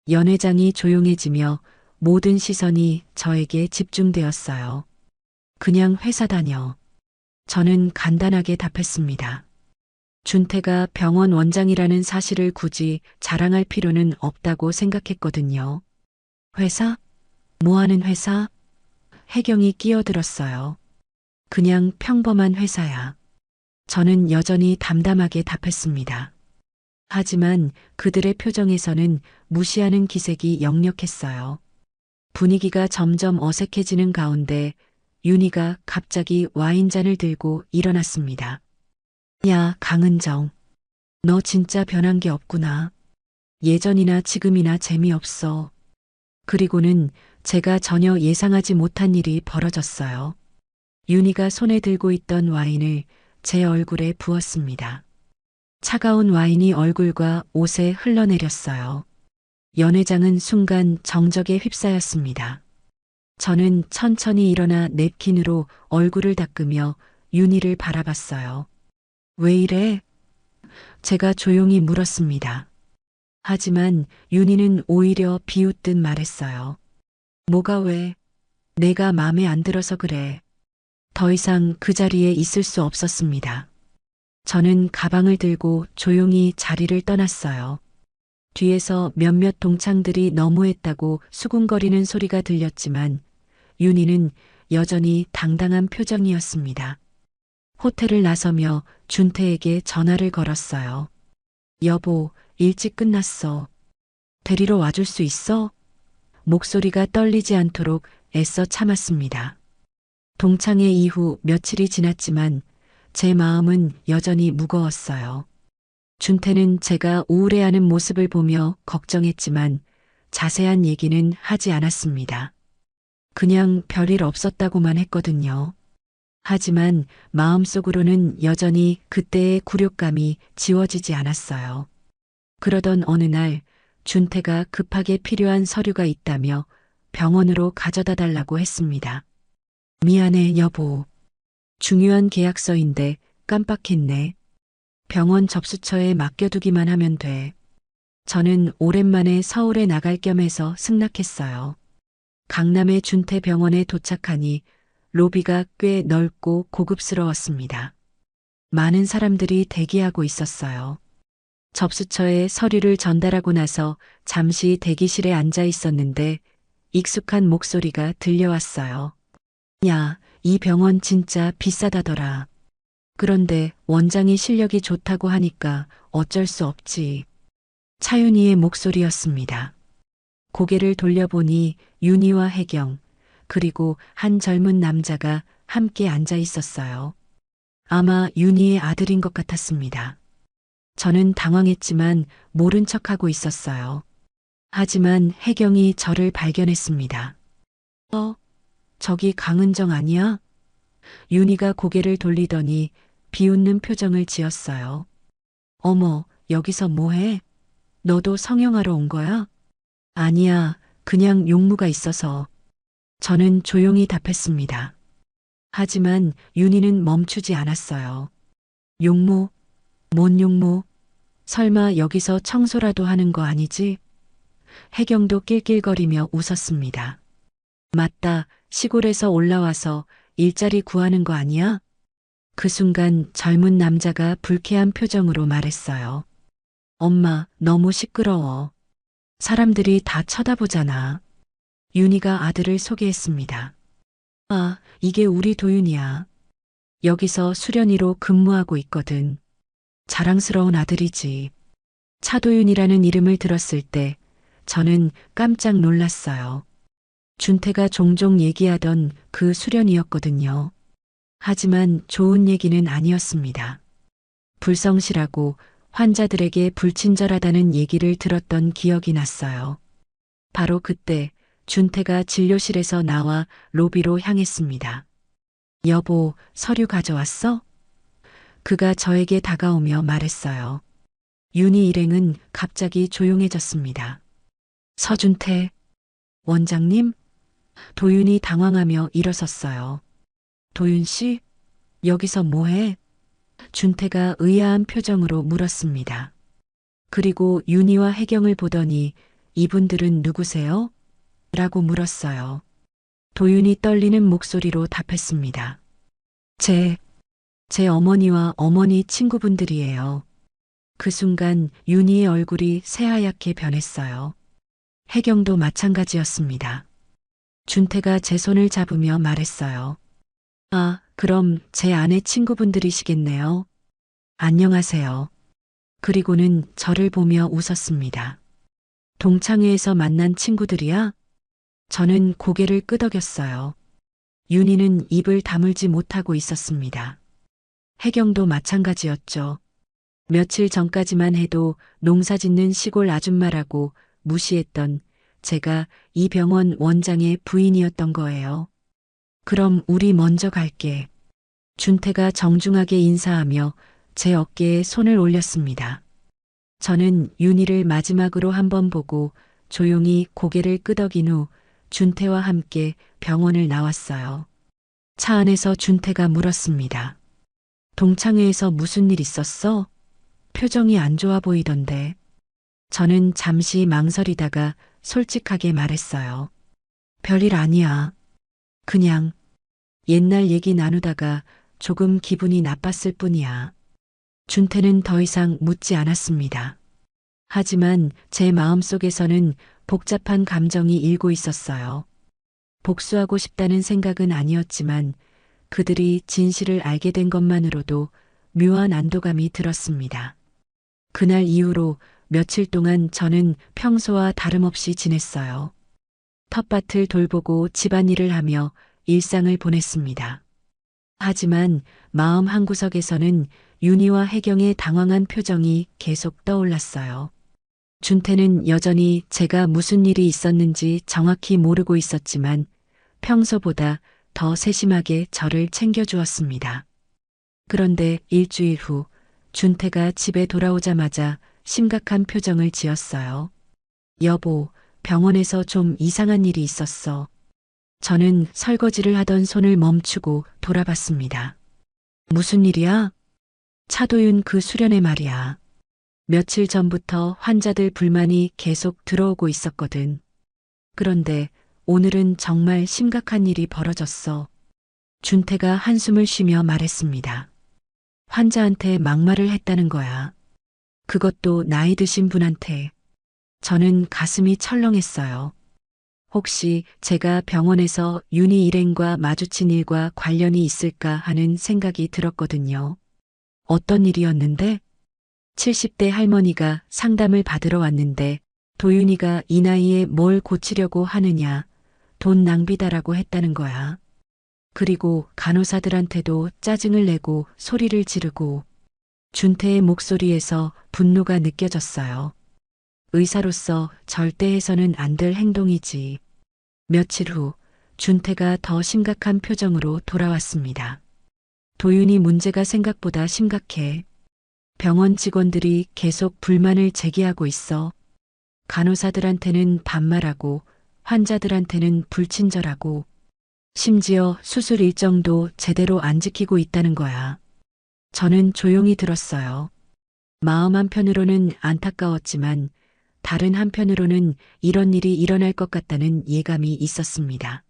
연회장이 조용해지며 모든 시선이 저에게 집중되었어요. 그냥 회사 다녀. 저는 간단하게 답했습니다. 준태가 병원 원장이라는 사실을 굳이 자랑할 필요는 없다고 생각했거든요. 회사? 뭐 하는 회사? 혜경이 끼어들었어요. 그냥 평범한 회사야. 저는 여전히 담담하게 답했습니다. 하지만 그들의 표정에서는 무시하는 기색이 역력했어요. 분위기가 점점 어색해지는 가운데 윤희가 갑자기 와인잔을 들고 일어났습니다. 야, 강은정. 너 진짜 변한 게 없구나. 예전이나 지금이나 재미없어. 그리고는 제가 전혀 예상하지 못한 일이 벌어졌어요. 윤희가 손에 들고 있던 와인을 제 얼굴에 부었습니다. 차가운 와인이 얼굴과 옷에 흘러내렸어요. 연회장은 순간 정적에 휩싸였습니다. 저는 천천히 일어나 냅킨으로 얼굴을 닦으며 윤희를 바라봤어요. 왜 이래? 제가 조용히 물었습니다. 하지만 윤희는 오히려 비웃듯 말했어요. 뭐가 왜? 내가 마음에 안 들어서 그래. 더 이상 그 자리에 있을 수 없었습니다. 저는 가방을 들고 조용히 자리를 떠났어요. 뒤에서 몇몇 동창들이 너무했다고 수군거리는 소리가 들렸지만 윤희는 여전히 당당한 표정이었습니다. 호텔을 나서며 준태에게 전화를 걸었어요. 여보, 일찍 끝났어. 데리러 와줄 수 있어? 목소리가 떨리지 않도록 애써 참았습니다. 동창회 이후 며칠이 지났지만 제 마음은 여전히 무거웠어요. 준태는 제가 우울해하는 모습을 보며 걱정했지만 자세한 얘기는 하지 않았습니다. 그냥 별일 없었다고만 했거든요. 하지만 마음속으로는 여전히 그때의 굴욕감이 지워지지 않았어요. 그러던 어느 날 준태가 급하게 필요한 서류가 있다며 병원으로 가져다 달라고 했습니다. 미안해, 여보. 중요한 계약서인데 깜빡했네. 병원 접수처에 맡겨두기만 하면 돼. 저는 오랜만에 서울에 나갈 겸 해서 승낙했어요. 강남의 준태 병원에 도착하니 로비가 꽤 넓고 고급스러웠습니다. 많은 사람들이 대기하고 있었어요. 접수처에 서류를 전달하고 나서 잠시 대기실에 앉아 있었는데 익숙한 목소리가 들려왔어요. 야, 이 병원 진짜 비싸다더라. 그런데 원장이 실력이 좋다고 하니까 어쩔 수 없지. 차윤희의 목소리였습니다. 고개를 돌려보니 윤희와 혜경, 그리고 한 젊은 남자가 함께 앉아 있었어요. 아마 윤희의 아들인 것 같았습니다. 저는 당황했지만 모른 척하고 있었어요. 하지만 혜경이 저를 발견했습니다. 저기 강은정 아니야? 윤희가 고개를 돌리더니 비웃는 표정을 지었어요. 어머, 여기서 뭐해? 너도 성형하러 온 거야? 아니야, 그냥 용무가 있어서. 저는 조용히 답했습니다. 하지만 윤희는 멈추지 않았어요. 용무? 뭔 용무? 설마 여기서 청소라도 하는 거 아니지? 혜경도 낄낄거리며 웃었습니다. 맞다, 시골에서 올라와서 일자리 구하는 거 아니야? 그 순간 젊은 남자가 불쾌한 표정으로 말했어요. 엄마, 너무 시끄러워. 사람들이 다 쳐다보잖아. 윤희가 아들을 소개했습니다. 아, 이게 우리 도윤이야. 여기서 수련이로 근무하고 있거든. 자랑스러운 아들이지. 차도윤이라는 이름을 들었을 때 저는 깜짝 놀랐어요. 준태가 종종 얘기하던 그 수련이었거든요. 하지만 좋은 얘기는 아니었습니다. 불성실하고 환자들에게 불친절하다는 얘기를 들었던 기억이 났어요. 바로 그때 준태가 진료실에서 나와 로비로 향했습니다. 여보, 서류 가져왔어? 그가 저에게 다가오며 말했어요. 윤희 일행은 갑자기 조용해졌습니다. 서준태, 원장님? 도윤이 당황하며 일어섰어요. 도윤 씨? 여기서 뭐해? 준태가 의아한 표정으로 물었습니다. 그리고 윤희와 혜경을 보더니 이분들은 누구세요? 라고 물었어요. 도윤이 떨리는 목소리로 답했습니다. 제 어머니와 어머니 친구분들이에요. 그 순간 윤희의 얼굴이 새하얗게 변했어요. 혜경도 마찬가지였습니다. 준태가 제 손을 잡으며 말했어요. 아, 그럼 제 아내 친구분들이시겠네요. 안녕하세요. 그리고는 저를 보며 웃었습니다. 동창회에서 만난 친구들이야? 저는 고개를 끄덕였어요. 윤희는 입을 다물지 못하고 있었습니다. 혜경도 마찬가지였죠. 며칠 전까지만 해도 농사짓는 시골 아줌마라고 무시했던 제가 이 병원 원장의 부인이었던 거예요. 그럼 우리 먼저 갈게. 준태가 정중하게 인사하며 제 어깨에 손을 올렸습니다. 저는 윤희를 마지막으로 한번 보고 조용히 고개를 끄덕인 후 준태와 함께 병원을 나왔어요. 차 안에서 준태가 물었습니다. 동창회에서 무슨 일 있었어? 표정이 안 좋아 보이던데. 저는 잠시 망설이다가 솔직하게 말했어요. 별일 아니야. 그냥 옛날 얘기 나누다가 조금 기분이 나빴을 뿐이야. 준태는 더 이상 묻지 않았습니다. 하지만 제 마음속에서는 복잡한 감정이 일고 있었어요. 복수하고 싶다는 생각은 아니었지만 그들이 진실을 알게 된 것만으로도 묘한 안도감이 들었습니다. 그날 이후로 며칠 동안 저는 평소와 다름없이 지냈어요. 텃밭을 돌보고 집안일을 하며 일상을 보냈습니다. 하지만 마음 한구석에서는 윤희와 혜경의 당황한 표정이 계속 떠올랐어요. 준태는 여전히 제가 무슨 일이 있었는지 정확히 모르고 있었지만 평소보다 더 세심하게 저를 챙겨주었습니다. 그런데 일주일 후 준태가 집에 돌아오자마자 심각한 표정을 지었어요. 여보, 병원에서 좀 이상한 일이 있었어. 저는 설거지를 하던 손을 멈추고 돌아봤습니다. 무슨 일이야? 차도윤 그 수련의 말이야. 며칠 전부터 환자들 불만이 계속 들어오고 있었거든. 그런데 오늘은 정말 심각한 일이 벌어졌어. 준태가 한숨을 쉬며 말했습니다. 환자한테 막말을 했다는 거야. 그것도 나이 드신 분한테. 저는 가슴이 철렁했어요. 혹시 제가 병원에서 윤희 일행과 마주친 일과 관련이 있을까 하는 생각이 들었거든요. 어떤 일이었는데? 70대 할머니가 상담을 받으러 왔는데 도윤이가 이 나이에 뭘 고치려고 하느냐, 돈 낭비다라고 했다는 거야. 그리고 간호사들한테도 짜증을 내고 소리를 지르고. 준태의 목소리에서 분노가 느껴졌어요. 의사로서 절대 해서는 안 될 행동이지. 며칠 후 준태가 더 심각한 표정으로 돌아왔습니다. 도윤이 문제가 생각보다 심각해. 병원 직원들이 계속 불만을 제기하고 있어. 간호사들한테는 반말하고 환자들한테는 불친절하고 심지어 수술 일정도 제대로 안 지키고 있다는 거야. 저는 조용히 들었어요. 마음 한편으로는 안타까웠지만 다른 한편으로는 이런 일이 일어날 것 같다는 예감이 있었습니다.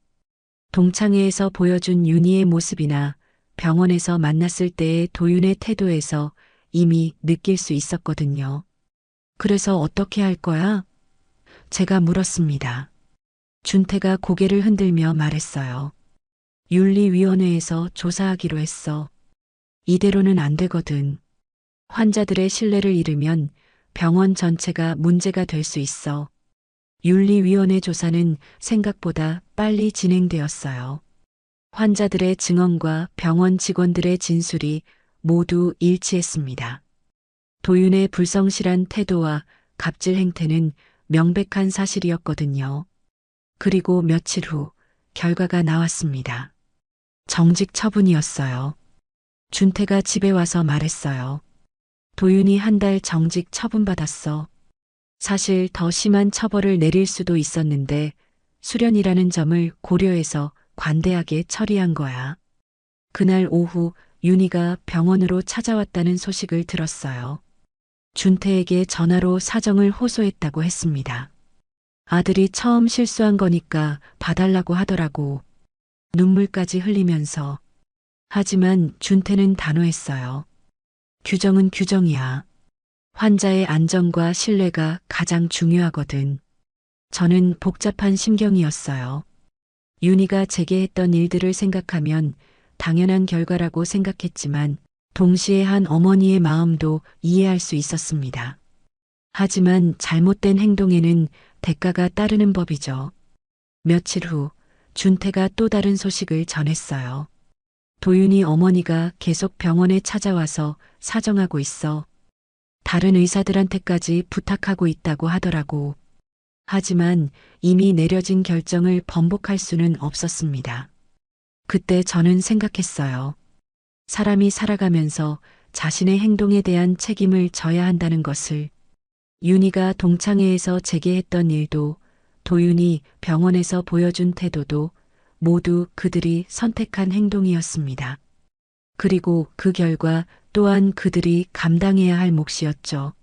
동창회에서 보여준 윤희의 모습이나 병원에서 만났을 때의 도윤의 태도에서 이미 느낄 수 있었거든요. 그래서 어떻게 할 거야? 제가 물었습니다. 준태가 고개를 흔들며 말했어요. 윤리위원회에서 조사하기로 했어. 이대로는 안 되거든. 환자들의 신뢰를 잃으면 병원 전체가 문제가 될 수 있어. 윤리위원회 조사는 생각보다 빨리 진행되었어요. 환자들의 증언과 병원 직원들의 진술이 모두 일치했습니다. 도윤의 불성실한 태도와 갑질 행태는 명백한 사실이었거든요. 그리고 며칠 후 결과가 나왔습니다. 정직 처분이었어요. 준태가 집에 와서 말했어요. 도윤이 한 달 정직 처분받았어. 사실 더 심한 처벌을 내릴 수도 있었는데 수련이라는 점을 고려해서 관대하게 처리한 거야. 그날 오후 윤희가 병원으로 찾아왔다는 소식을 들었어요. 준태에게 전화로 사정을 호소했다고 했습니다. 아들이 처음 실수한 거니까 봐달라고 하더라고. 눈물까지 흘리면서. 하지만 준태는 단호했어요. 규정은 규정이야. 환자의 안전과 신뢰가 가장 중요하거든. 저는 복잡한 심경이었어요. 윤희가 제게 했던 일들을 생각하면 당연한 결과라고 생각했지만 동시에 한 어머니의 마음도 이해할 수 있었습니다. 하지만 잘못된 행동에는 대가가 따르는 법이죠. 며칠 후 준태가 또 다른 소식을 전했어요. 도윤이 어머니가 계속 병원에 찾아와서 사정하고 있어. 다른 의사들한테까지 부탁하고 있다고 하더라고. 하지만 이미 내려진 결정을 번복할 수는 없었습니다. 그때 저는 생각했어요. 사람이 살아가면서 자신의 행동에 대한 책임을 져야 한다는 것을. 윤희가 동창회에서 제게 했던 일도 도윤이 병원에서 보여준 태도도 모두 그들이 선택한 행동이었습니다. 그리고 그 결과 또한 그들이 감당해야 할 몫이었죠.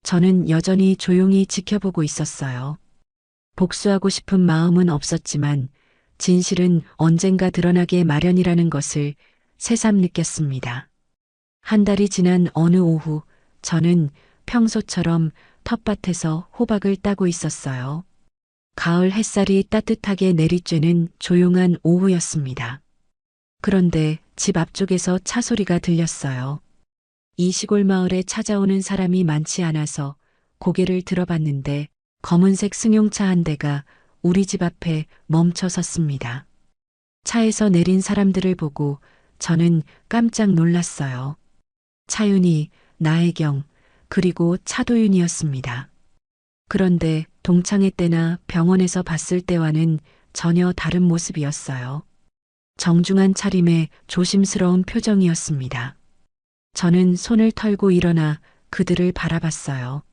저는 여전히 조용히 지켜보고 있었어요. 복수하고 싶은 마음은 없었지만 진실은 언젠가 드러나게 마련이라는 것을 새삼 느꼈습니다. 한 달이 지난 어느 오후 저는 평소처럼 텃밭에서 호박을 따고 있었어요. 가을 햇살이 따뜻하게 내리쬐는 조용한 오후였습니다. 그런데 집 앞쪽에서 차 소리가 들렸어요. 이 시골 마을에 찾아오는 사람이 많지 않아서 고개를 들어봤는데 검은색 승용차 한 대가 우리 집 앞에 멈춰 섰습니다. 차에서 내린 사람들을 보고 저는 깜짝 놀랐어요. 차윤이, 나혜경, 그리고 차도윤이었습니다. 그런데 동창회 때나 병원에서 봤을 때와는 전혀 다른 모습이었어요. 정중한 차림에 조심스러운 표정이었습니다. 저는 손을 털고 일어나 그들을 바라봤어요.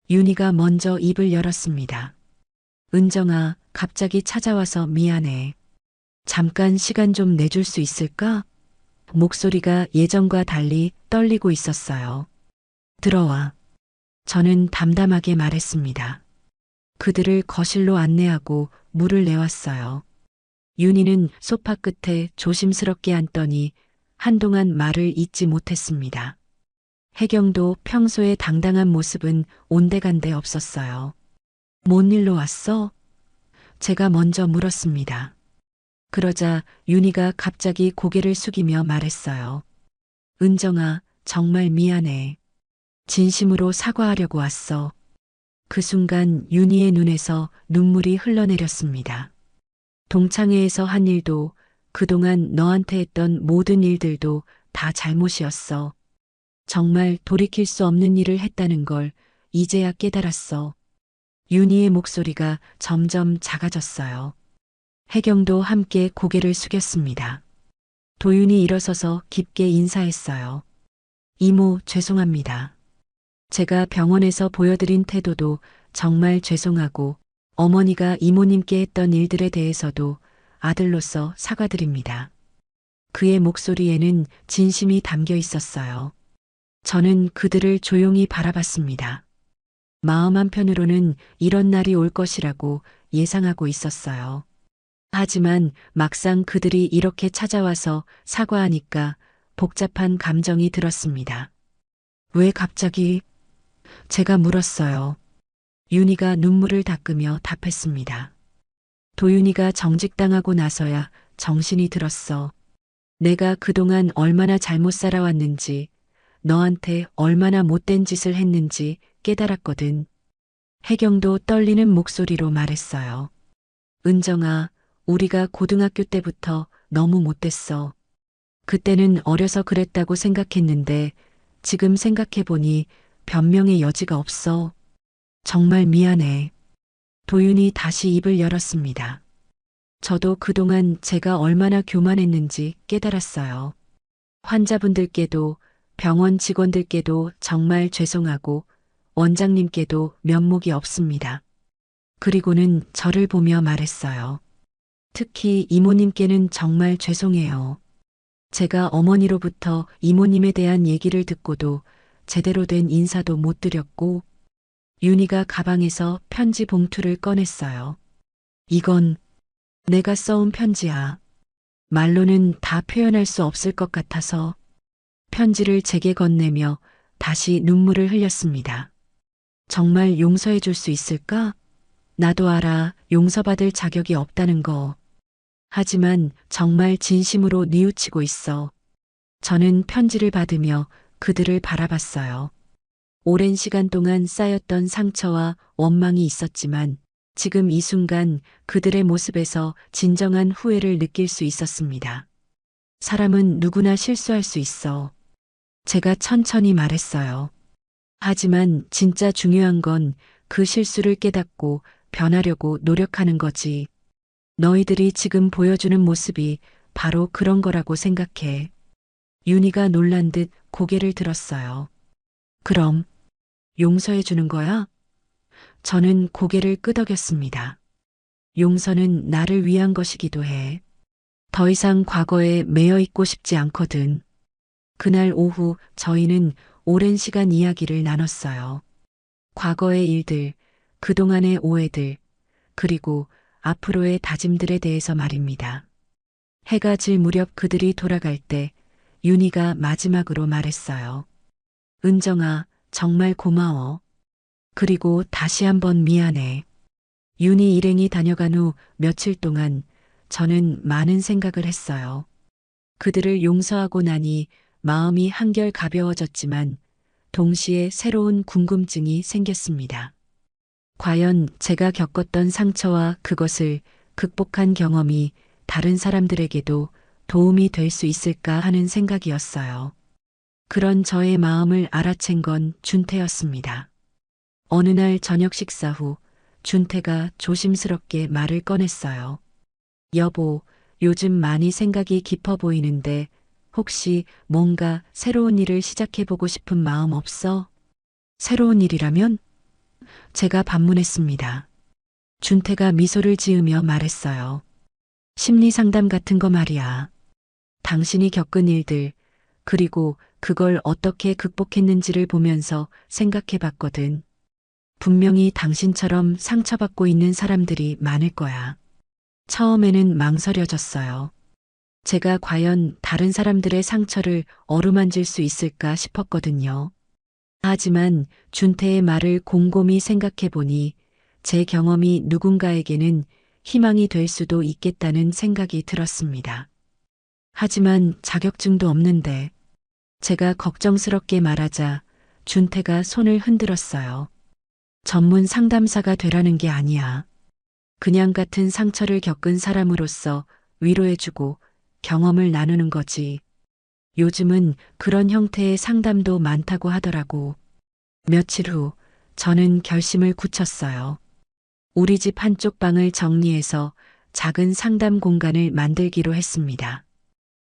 윤희가 먼저 입을 열었습니다. 은정아, 갑자기 찾아와서 미안해. 잠깐 시간 좀 내줄 수 있을까? 목소리가 예전과 달리 떨리고 있었어요. 들어와. 저는 담담하게 말했습니다. 그들을 거실로 안내하고 물을 내왔어요. 윤희는 소파 끝에 조심스럽게 앉더니 한동안 말을 잇지 못했습니다. 혜경도 평소의 당당한 모습은 온데간데 없었어요. 뭔 일로 왔어? 제가 먼저 물었습니다. 그러자 윤희가 갑자기 고개를 숙이며 말했어요. 은정아, 정말 미안해. 진심으로 사과하려고 왔어. 그 순간 윤희의 눈에서 눈물이 흘러내렸습니다. 동창회에서 한 일도 그동안 너한테 했던 모든 일들도 다 잘못이었어. 정말 돌이킬 수 없는 일을 했다는 걸 이제야 깨달았어. 윤희의 목소리가 점점 작아졌어요. 혜경도 함께 고개를 숙였습니다. 도윤이 일어서서 깊게 인사했어요. 이모, 죄송합니다. 제가 병원에서 보여드린 태도도 정말 죄송하고 어머니가 이모님께 했던 일들에 대해서도 아들로서 사과드립니다. 그의 목소리에는 진심이 담겨 있었어요. 저는 그들을 조용히 바라봤습니다. 마음 한편으로는 이런 날이 올 것이라고 예상하고 있었어요. 하지만 막상 그들이 이렇게 찾아와서 사과하니까 복잡한 감정이 들었습니다. 왜 갑자기? 제가 물었어요. 윤희가 눈물을 닦으며 답했습니다. 도윤이가 정직당하고 나서야 정신이 들었어. 내가 그동안 얼마나 잘못 살아왔는지, 너한테 얼마나 못된 짓을 했는지 깨달았거든. 혜경도 떨리는 목소리로 말했어요. 은정아, 우리가 고등학교 때부터 너무 못됐어. 그때는 어려서 그랬다고 생각했는데 지금 생각해보니 변명의 여지가 없어. 정말 미안해. 도윤이 다시 입을 열었습니다. 저도 그동안 제가 얼마나 교만했는지 깨달았어요. 환자분들께도 병원 직원들께도 정말 죄송하고 원장님께도 면목이 없습니다. 그리고는 저를 보며 말했어요. 특히 이모님께는 정말 죄송해요. 제가 어머니로부터 이모님에 대한 얘기를 듣고도 제대로 된 인사도 못 드렸고, 윤희가 가방에서 편지 봉투를 꺼냈어요. 이건 내가 써온 편지야. 말로는 다 표현할 수 없을 것 같아서 편지를 제게 건네며 다시 눈물을 흘렸습니다. 정말 용서해 줄 수 있을까? 나도 알아, 용서받을 자격이 없다는 거. 하지만 정말 진심으로 뉘우치고 있어. 저는 편지를 받으며 그들을 바라봤어요. 오랜 시간 동안 쌓였던 상처와 원망이 있었지만 지금 이 순간 그들의 모습에서 진정한 후회를 느낄 수 있었습니다. 사람은 누구나 실수할 수 있어. 제가 천천히 말했어요. 하지만 진짜 중요한 건 그 실수를 깨닫고 변하려고 노력하는 거지. 너희들이 지금 보여주는 모습이 바로 그런 거라고 생각해. 윤희가 놀란 듯 고개를 들었어요. 그럼 용서해 주는 거야? 저는 고개를 끄덕였습니다. 용서는 나를 위한 것이기도 해. 더 이상 과거에 매여 있고 싶지 않거든. 그날 오후 저희는 오랜 시간 이야기를 나눴어요. 과거의 일들, 그동안의 오해들, 그리고 앞으로의 다짐들에 대해서 말입니다. 해가 질 무렵 그들이 돌아갈 때 윤희가 마지막으로 말했어요. 은정아, 정말 고마워. 그리고 다시 한번 미안해. 윤희 일행이 다녀간 후 며칠 동안 저는 많은 생각을 했어요. 그들을 용서하고 나니 마음이 한결 가벼워졌지만 동시에 새로운 궁금증이 생겼습니다. 과연 제가 겪었던 상처와 그것을 극복한 경험이 다른 사람들에게도 도움이 될 수 있을까 하는 생각이었어요. 그런 저의 마음을 알아챈 건 준태였습니다. 어느 날 저녁 식사 후 준태가 조심스럽게 말을 꺼냈어요. 여보, 요즘 많이 생각이 깊어 보이는데 혹시 뭔가 새로운 일을 시작해보고 싶은 마음 없어? 새로운 일이라면? 제가 반문했습니다. 준태가 미소를 지으며 말했어요. 심리 상담 같은 거 말이야. 당신이 겪은 일들, 그리고 그걸 어떻게 극복했는지를 보면서 생각해 봤거든. 분명히 당신처럼 상처받고 있는 사람들이 많을 거야. 처음에는 망설여졌어요. 제가 과연 다른 사람들의 상처를 어루만질 수 있을까 싶었거든요. 하지만 준태의 말을 곰곰이 생각해 보니 제 경험이 누군가에게는 희망이 될 수도 있겠다는 생각이 들었습니다. 하지만 자격증도 없는데 제가 걱정스럽게 말하자 준태가 손을 흔들었어요. 전문 상담사가 되라는 게 아니야. 그냥 같은 상처를 겪은 사람으로서 위로해주고 경험을 나누는 거지. 요즘은 그런 형태의 상담도 많다고 하더라고. 며칠 후 저는 결심을 굳혔어요. 우리 집 한쪽 방을 정리해서 작은 상담 공간을 만들기로 했습니다.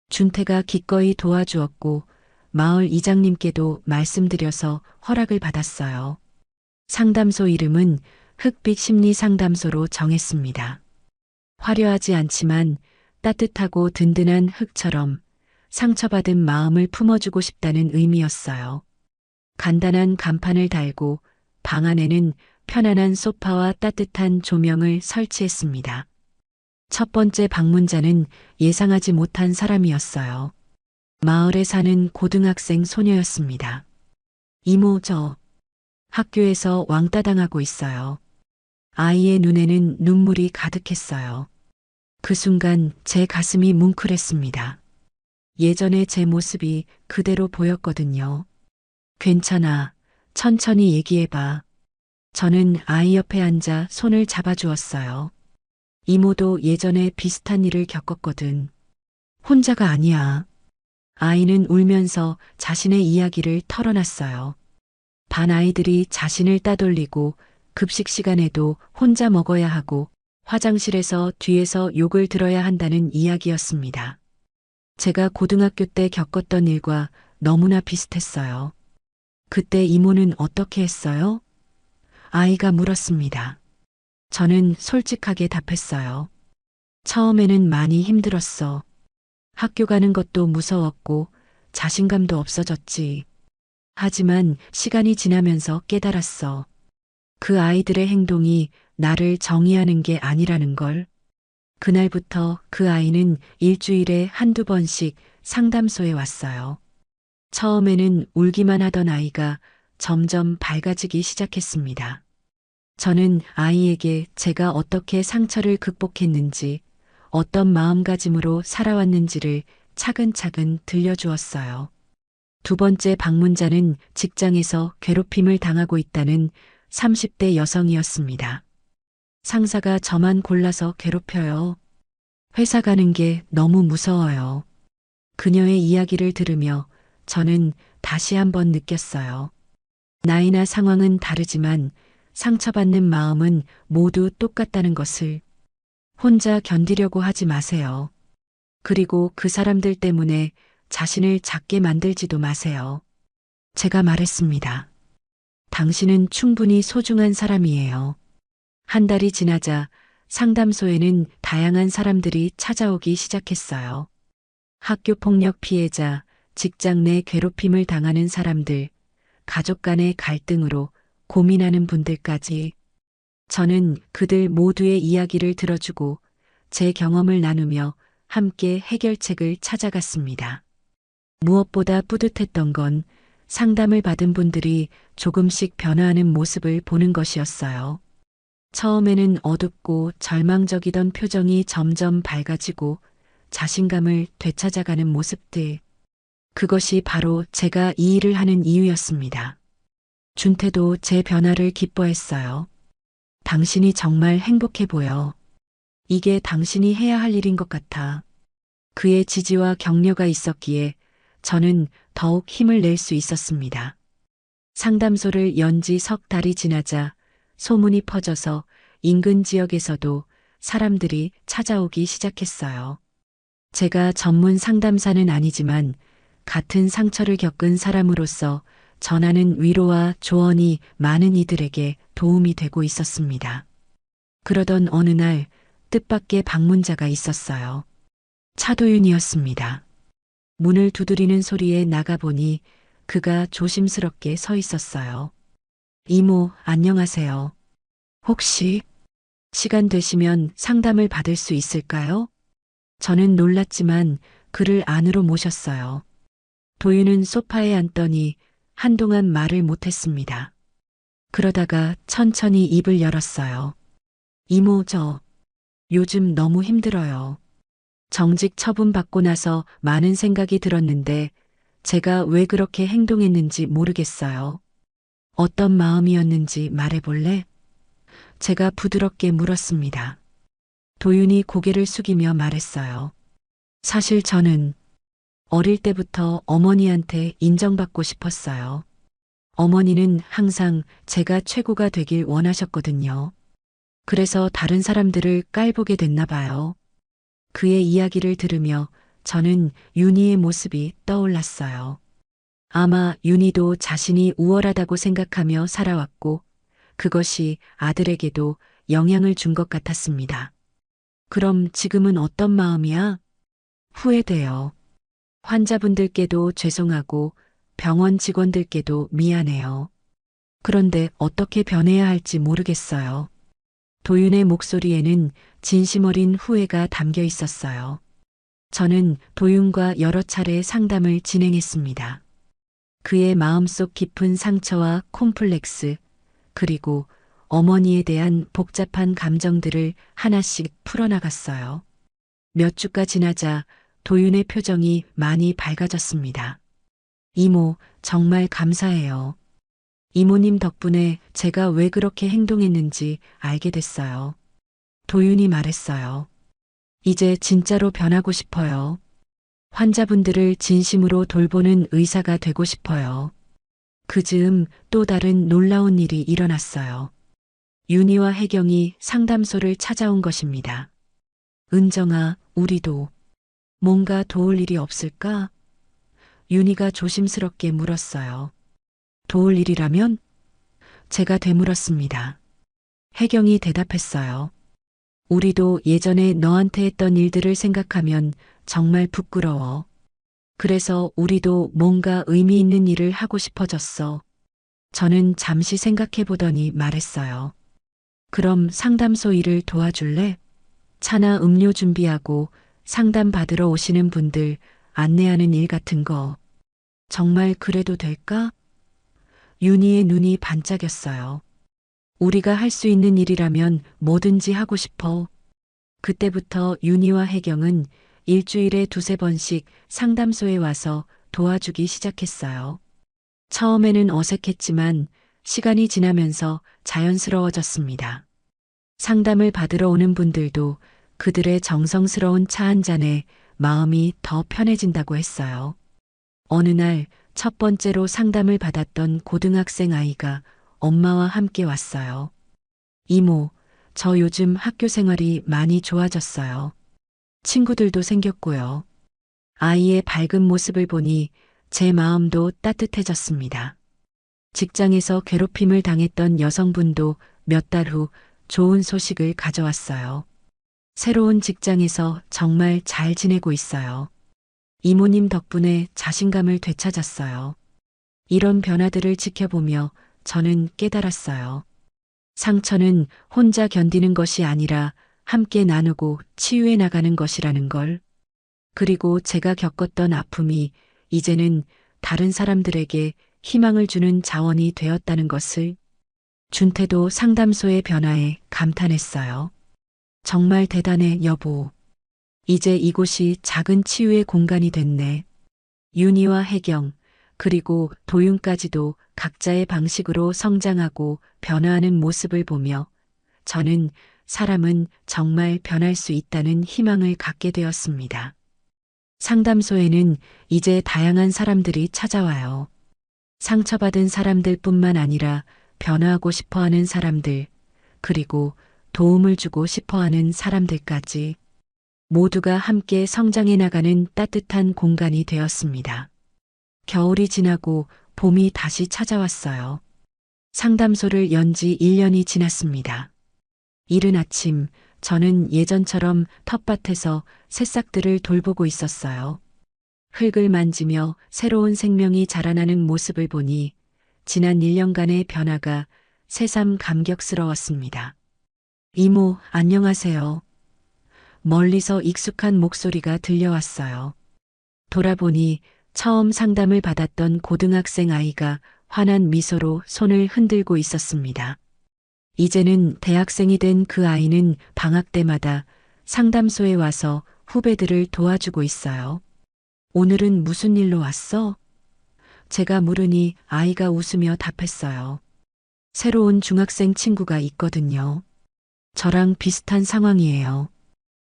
준태가 기꺼이 도와주었고 마을 이장님께도 말씀드려서 허락을 받았어요. 상담소 이름은 흑빛 심리 상담소로 정했습니다. 화려하지 않지만 따뜻하고 든든한 흙처럼 상처받은 마음을 품어주고 싶다는 의미였어요. 간단한 간판을 달고 방 안에는 편안한 소파와 따뜻한 조명을 설치했습니다. 첫 번째 방문자는 예상하지 못한 사람이었어요. 마을에 사는 고등학생 소녀였습니다. 이모, 저 학교에서 왕따 당하고 있어요. 아이의 눈에는 눈물이 가득했어요. 그 순간 제 가슴이 뭉클했습니다. 예전의 제 모습이 그대로 보였거든요. 괜찮아. 천천히 얘기해봐. 저는 아이 옆에 앉아 손을 잡아주었어요. 이모도 예전에 비슷한 일을 겪었거든. 혼자가 아니야. 아이는 울면서 자신의 이야기를 털어놨어요. 반 아이들이 자신을 따돌리고 급식 시간에도 혼자 먹어야 하고 화장실에서 뒤에서 욕을 들어야 한다는 이야기였습니다. 제가 고등학교 때 겪었던 일과 너무나 비슷했어요. 그때 이모는 어떻게 했어요? 아이가 물었습니다. 저는 솔직하게 답했어요. 처음에는 많이 힘들었어. 학교 가는 것도 무서웠고 자신감도 없어졌지. 하지만 시간이 지나면서 깨달았어. 그 아이들의 행동이 나를 정의하는 게 아니라는 걸. 그날부터 그 아이는 일주일에 한두 번씩 상담소에 왔어요. 처음에는 울기만 하던 아이가 점점 밝아지기 시작했습니다. 저는 아이에게 제가 어떻게 상처를 극복했는지, 어떤 마음가짐으로 살아왔는지를 차근차근 들려주었어요. 두 번째 방문자는 직장에서 괴롭힘을 당하고 있다는 30대 여성이었습니다. 상사가 저만 골라서 괴롭혀요. 회사 가는 게 너무 무서워요. 그녀의 이야기를 들으며 저는 다시 한번 느꼈어요. 나이나 상황은 다르지만 상처받는 마음은 모두 똑같다는 것을. 혼자 견디려고 하지 마세요. 그리고 그 사람들 때문에 자신을 작게 만들지도 마세요. 제가 말했습니다. 당신은 충분히 소중한 사람이에요. 한 달이 지나자 상담소에는 다양한 사람들이 찾아오기 시작했어요. 학교 폭력 피해자, 직장 내 괴롭힘을 당하는 사람들, 가족 간의 갈등으로 고민하는 분들까지. 저는 그들 모두의 이야기를 들어주고 제 경험을 나누며 함께 해결책을 찾아갔습니다. 무엇보다 뿌듯했던 건 상담을 받은 분들이 조금씩 변화하는 모습을 보는 것이었어요. 처음에는 어둡고 절망적이던 표정이 점점 밝아지고 자신감을 되찾아가는 모습들. 그것이 바로 제가 이 일을 하는 이유였습니다. 준태도 제 변화를 기뻐했어요. 당신이 정말 행복해 보여. 이게 당신이 해야 할 일인 것 같아. 그의 지지와 격려가 있었기에 저는 더욱 힘을 낼 수 있었습니다. 상담소를 연 지 석 달이 지나자 소문이 퍼져서 인근 지역에서도 사람들이 찾아오기 시작했어요. 제가 전문 상담사는 아니지만 같은 상처를 겪은 사람으로서 전하는 위로와 조언이 많은 이들에게 도움이 되고 있었습니다. 그러던 어느 날 뜻밖의 방문자가 있었어요. 차도윤이었습니다. 문을 두드리는 소리에 나가보니 그가 조심스럽게 서 있었어요. 이모, 안녕하세요. 혹시 시간 되시면 상담을 받을 수 있을까요? 저는 놀랐지만 그를 안으로 모셨어요. 도윤은 소파에 앉더니 한동안 말을 못했습니다. 그러다가 천천히 입을 열었어요. 이모, 저 요즘 너무 힘들어요. 정직 처분받고 나서 많은 생각이 들었는데 제가 왜 그렇게 행동했는지 모르겠어요. 어떤 마음이었는지 말해볼래? 제가 부드럽게 물었습니다. 도윤이 고개를 숙이며 말했어요. 사실 저는 어릴 때부터 어머니한테 인정받고 싶었어요. 어머니는 항상 제가 최고가 되길 원하셨거든요. 그래서 다른 사람들을 깔보게 됐나 봐요. 그의 이야기를 들으며 저는 윤희의 모습이 떠올랐어요. 아마 윤희도 자신이 우월하다고 생각하며 살아왔고 그것이 아들에게도 영향을 준 것 같았습니다. 그럼 지금은 어떤 마음이야? 후회돼요. 환자분들께도 죄송하고 병원 직원들께도 미안해요. 그런데 어떻게 변해야 할지 모르겠어요. 도윤의 목소리에는 진심 어린 후회가 담겨 있었어요. 저는 도윤과 여러 차례 상담을 진행했습니다. 그의 마음속 깊은 상처와 콤플렉스, 그리고 어머니에 대한 복잡한 감정들을 하나씩 풀어나갔어요. 몇 주가 지나자 도윤의 표정이 많이 밝아졌습니다. 이모, 정말 감사해요. 이모님 덕분에 제가 왜 그렇게 행동했는지 알게 됐어요. 도윤이 말했어요. 이제 진짜로 변하고 싶어요. 환자분들을 진심으로 돌보는 의사가 되고 싶어요. 그 즈음 또 다른 놀라운 일이 일어났어요. 윤희와 혜경이 상담소를 찾아온 것입니다. 은정아, 우리도 뭔가 도울 일이 없을까? 윤희가 조심스럽게 물었어요. 도울 일이라면? 제가 되물었습니다. 혜경이 대답했어요. 우리도 예전에 너한테 했던 일들을 생각하면 정말 부끄러워. 그래서 우리도 뭔가 의미 있는 일을 하고 싶어졌어. 저는 잠시 생각해 보더니 말했어요. 그럼 상담소 일을 도와줄래? 차나 음료 준비하고 상담 받으러 오시는 분들 안내하는 일 같은 거. 정말 그래도 될까? 윤희의 눈이 반짝였어요. 우리가 할 수 있는 일이라면 뭐든지 하고 싶어. 그때부터 윤희와 혜경은 일주일에 2~3번씩 상담소에 와서 도와주기 시작했어요. 처음에는 어색했지만 시간이 지나면서 자연스러워졌습니다. 상담을 받으러 오는 분들도 그들의 정성스러운 차 한 잔에 마음이 더 편해진다고 했어요. 어느 날 첫 번째로 상담을 받았던 고등학생 아이가 엄마와 함께 왔어요. 이모, 저 요즘 학교 생활이 많이 좋아졌어요. 친구들도 생겼고요. 아이의 밝은 모습을 보니 제 마음도 따뜻해졌습니다. 직장에서 괴롭힘을 당했던 여성분도 몇 달 후 좋은 소식을 가져왔어요. 새로운 직장에서 정말 잘 지내고 있어요. 이모님 덕분에 자신감을 되찾았어요. 이런 변화들을 지켜보며 저는 깨달았어요. 상처는 혼자 견디는 것이 아니라 함께 나누고 치유해 나가는 것이라는 걸. 그리고 제가 겪었던 아픔이 이제는 다른 사람들에게 희망을 주는 자원이 되었다는 것을. 준태도 상담소의 변화에 감탄했어요. 정말 대단해, 여보. 이제 이곳이 작은 치유의 공간이 됐네. 윤희와 혜경, 그리고 도윤까지도 각자의 방식으로 성장하고 변화하는 모습을 보며 저는 사람은 정말 변할 수 있다는 희망을 갖게 되었습니다. 상담소에는 이제 다양한 사람들이 찾아와요. 상처받은 사람들뿐만 아니라 변화하고 싶어 하는 사람들, 그리고 도움을 주고 싶어 하는 사람들까지 모두가 함께 성장해 나가는 따뜻한 공간이 되었습니다. 겨울이 지나고 봄이 다시 찾아왔어요. 상담소를 연 지 1년이 지났습니다. 이른 아침, 저는 예전처럼 텃밭에서 새싹들을 돌보고 있었어요. 흙을 만지며 새로운 생명이 자라나는 모습을 보니 지난 1년간의 변화가 새삼 감격스러웠습니다. 이모, 안녕하세요. 멀리서 익숙한 목소리가 들려왔어요. 돌아보니 처음 상담을 받았던 고등학생 아이가 환한 미소로 손을 흔들고 있었습니다. 이제는 대학생이 된 그 아이는 방학 때마다 상담소에 와서 후배들을 도와주고 있어요. 오늘은 무슨 일로 왔어? 제가 물으니 아이가 웃으며 답했어요. 새로운 중학생 친구가 있거든요. 저랑 비슷한 상황이에요.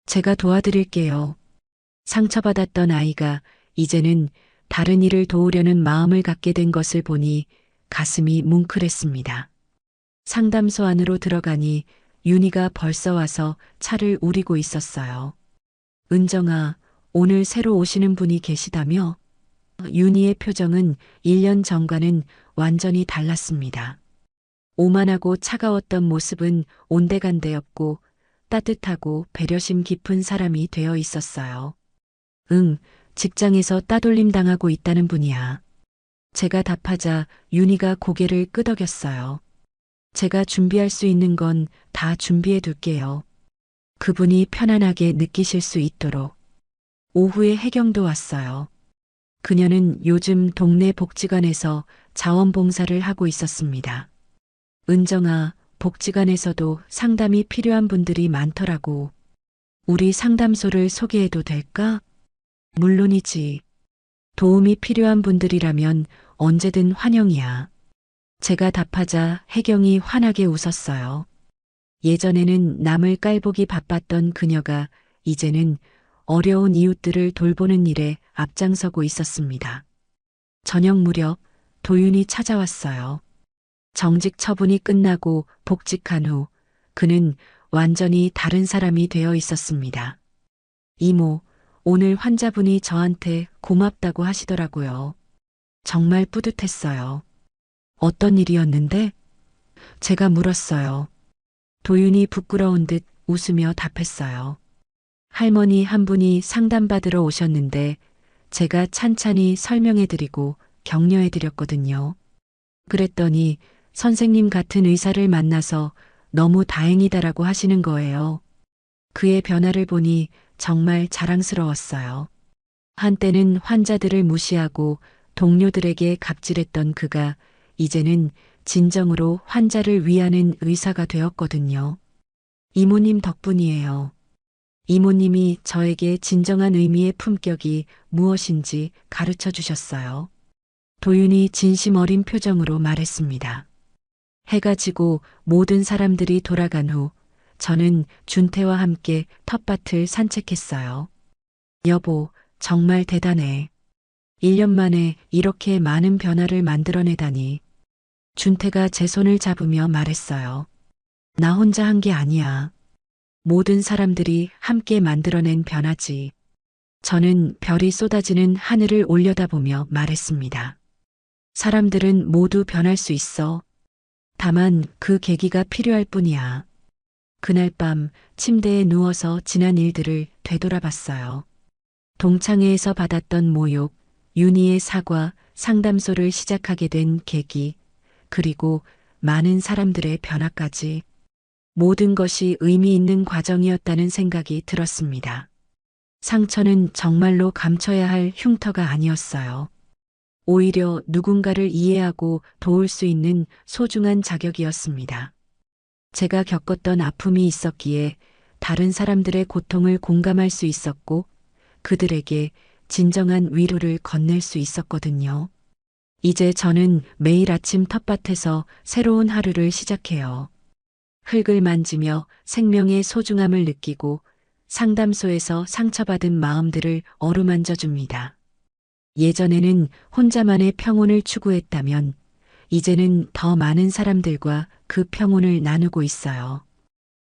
제가 도와드릴게요. 상처받았던 아이가 이제는 다른 이를 도우려는 마음을 갖게 된 것을 보니 가슴이 뭉클했습니다. 상담소 안으로 들어가니 윤희가 벌써 와서 차를 우리고 있었어요. 은정아, 오늘 새로 오시는 분이 계시다며? 윤희의 표정은 1년 전과는 완전히 달랐습니다. 오만하고 차가웠던 모습은 온데간데없고 따뜻하고 배려심 깊은 사람이 되어 있었어요. 응, 직장에서 따돌림 당하고 있다는 분이야. 제가 답하자 윤희가 고개를 끄덕였어요. 제가 준비할 수 있는 건 다 준비해 둘게요. 그분이 편안하게 느끼실 수 있도록. 오후에 혜경도 왔어요. 그녀는 요즘 동네 복지관에서 자원봉사를 하고 있었습니다. 은정아, 복지관에서도 상담이 필요한 분들이 많더라고. 우리 상담소를 소개해도 될까? 물론이지. 도움이 필요한 분들이라면 언제든 환영이야. 제가 답하자 혜경이 환하게 웃었어요. 예전에는 남을 깔보기 바빴던 그녀가 이제는 어려운 이웃들을 돌보는 일에 앞장서고 있었습니다. 저녁 무렵 도윤이 찾아왔어요. 정직 처분이 끝나고 복직한 후 그는 완전히 다른 사람이 되어 있었습니다. 이모, 오늘 환자분이 저한테 고맙다고 하시더라고요. 정말 뿌듯했어요. 어떤 일이었는데? 제가 물었어요. 도윤이 부끄러운 듯 웃으며 답했어요. 할머니 한 분이 상담받으러 오셨는데 제가 찬찬히 설명해드리고 격려해드렸거든요. 그랬더니 선생님 같은 의사를 만나서 너무 다행이다라고 하시는 거예요. 그의 변화를 보니 정말 자랑스러웠어요. 한때는 환자들을 무시하고 동료들에게 갑질했던 그가 이제는 진정으로 환자를 위하는 의사가 되었거든요. 이모님 덕분이에요. 이모님이 저에게 진정한 의미의 품격이 무엇인지 가르쳐 주셨어요. 도윤이 진심 어린 표정으로 말했습니다. 해가 지고 모든 사람들이 돌아간 후 저는 준태와 함께 텃밭을 산책했어요. 여보, 정말 대단해. 1년 만에 이렇게 많은 변화를 만들어내다니. 준태가 제 손을 잡으며 말했어요. 나 혼자 한 게 아니야. 모든 사람들이 함께 만들어낸 변화지. 저는 별이 쏟아지는 하늘을 올려다보며 말했습니다. 사람들은 모두 변할 수 있어. 다만 그 계기가 필요할 뿐이야. 그날 밤 침대에 누워서 지난 일들을 되돌아봤어요. 동창회에서 받았던 모욕, 윤희의 사과, 상담소를 시작하게 된 계기, 그리고 많은 사람들의 변화까지. 모든 것이 의미 있는 과정이었다는 생각이 들었습니다. 상처는 정말로 감춰야 할 흉터가 아니었어요. 오히려 누군가를 이해하고 도울 수 있는 소중한 자격이었습니다. 제가 겪었던 아픔이 있었기에 다른 사람들의 고통을 공감할 수 있었고 그들에게 진정한 위로를 건넬 수 있었거든요. 이제 저는 매일 아침 텃밭에서 새로운 하루를 시작해요. 흙을 만지며 생명의 소중함을 느끼고 상담소에서 상처받은 마음들을 어루만져 줍니다. 예전에는 혼자만의 평온을 추구했다면 이제는 더 많은 사람들과 그 평온을 나누고 있어요.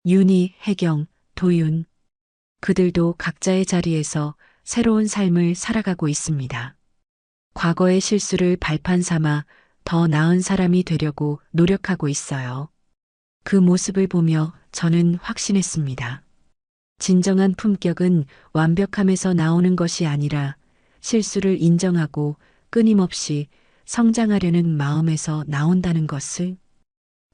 윤희, 혜경, 도윤. 그들도 각자의 자리에서 새로운 삶을 살아가고 있습니다. 과거의 실수를 발판 삼아 더 나은 사람이 되려고 노력하고 있어요. 그 모습을 보며 저는 확신했습니다. 진정한 품격은 완벽함에서 나오는 것이 아니라 실수를 인정하고 끊임없이 성장하려는 마음에서 나온다는 것을.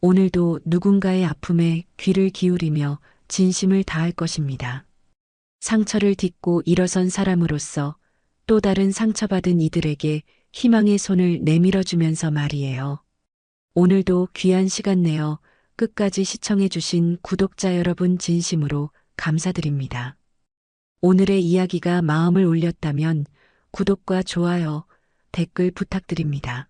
오늘도 누군가의 아픔에 귀를 기울이며 진심을 다할 것입니다. 상처를 딛고 일어선 사람으로서 또 다른 상처받은 이들에게 희망의 손을 내밀어주면서 말이에요. 오늘도 귀한 시간 내어 끝까지 시청해주신 구독자 여러분 진심으로 감사드립니다. 오늘의 이야기가 마음을 울렸다면 구독과 좋아요, 댓글 부탁드립니다.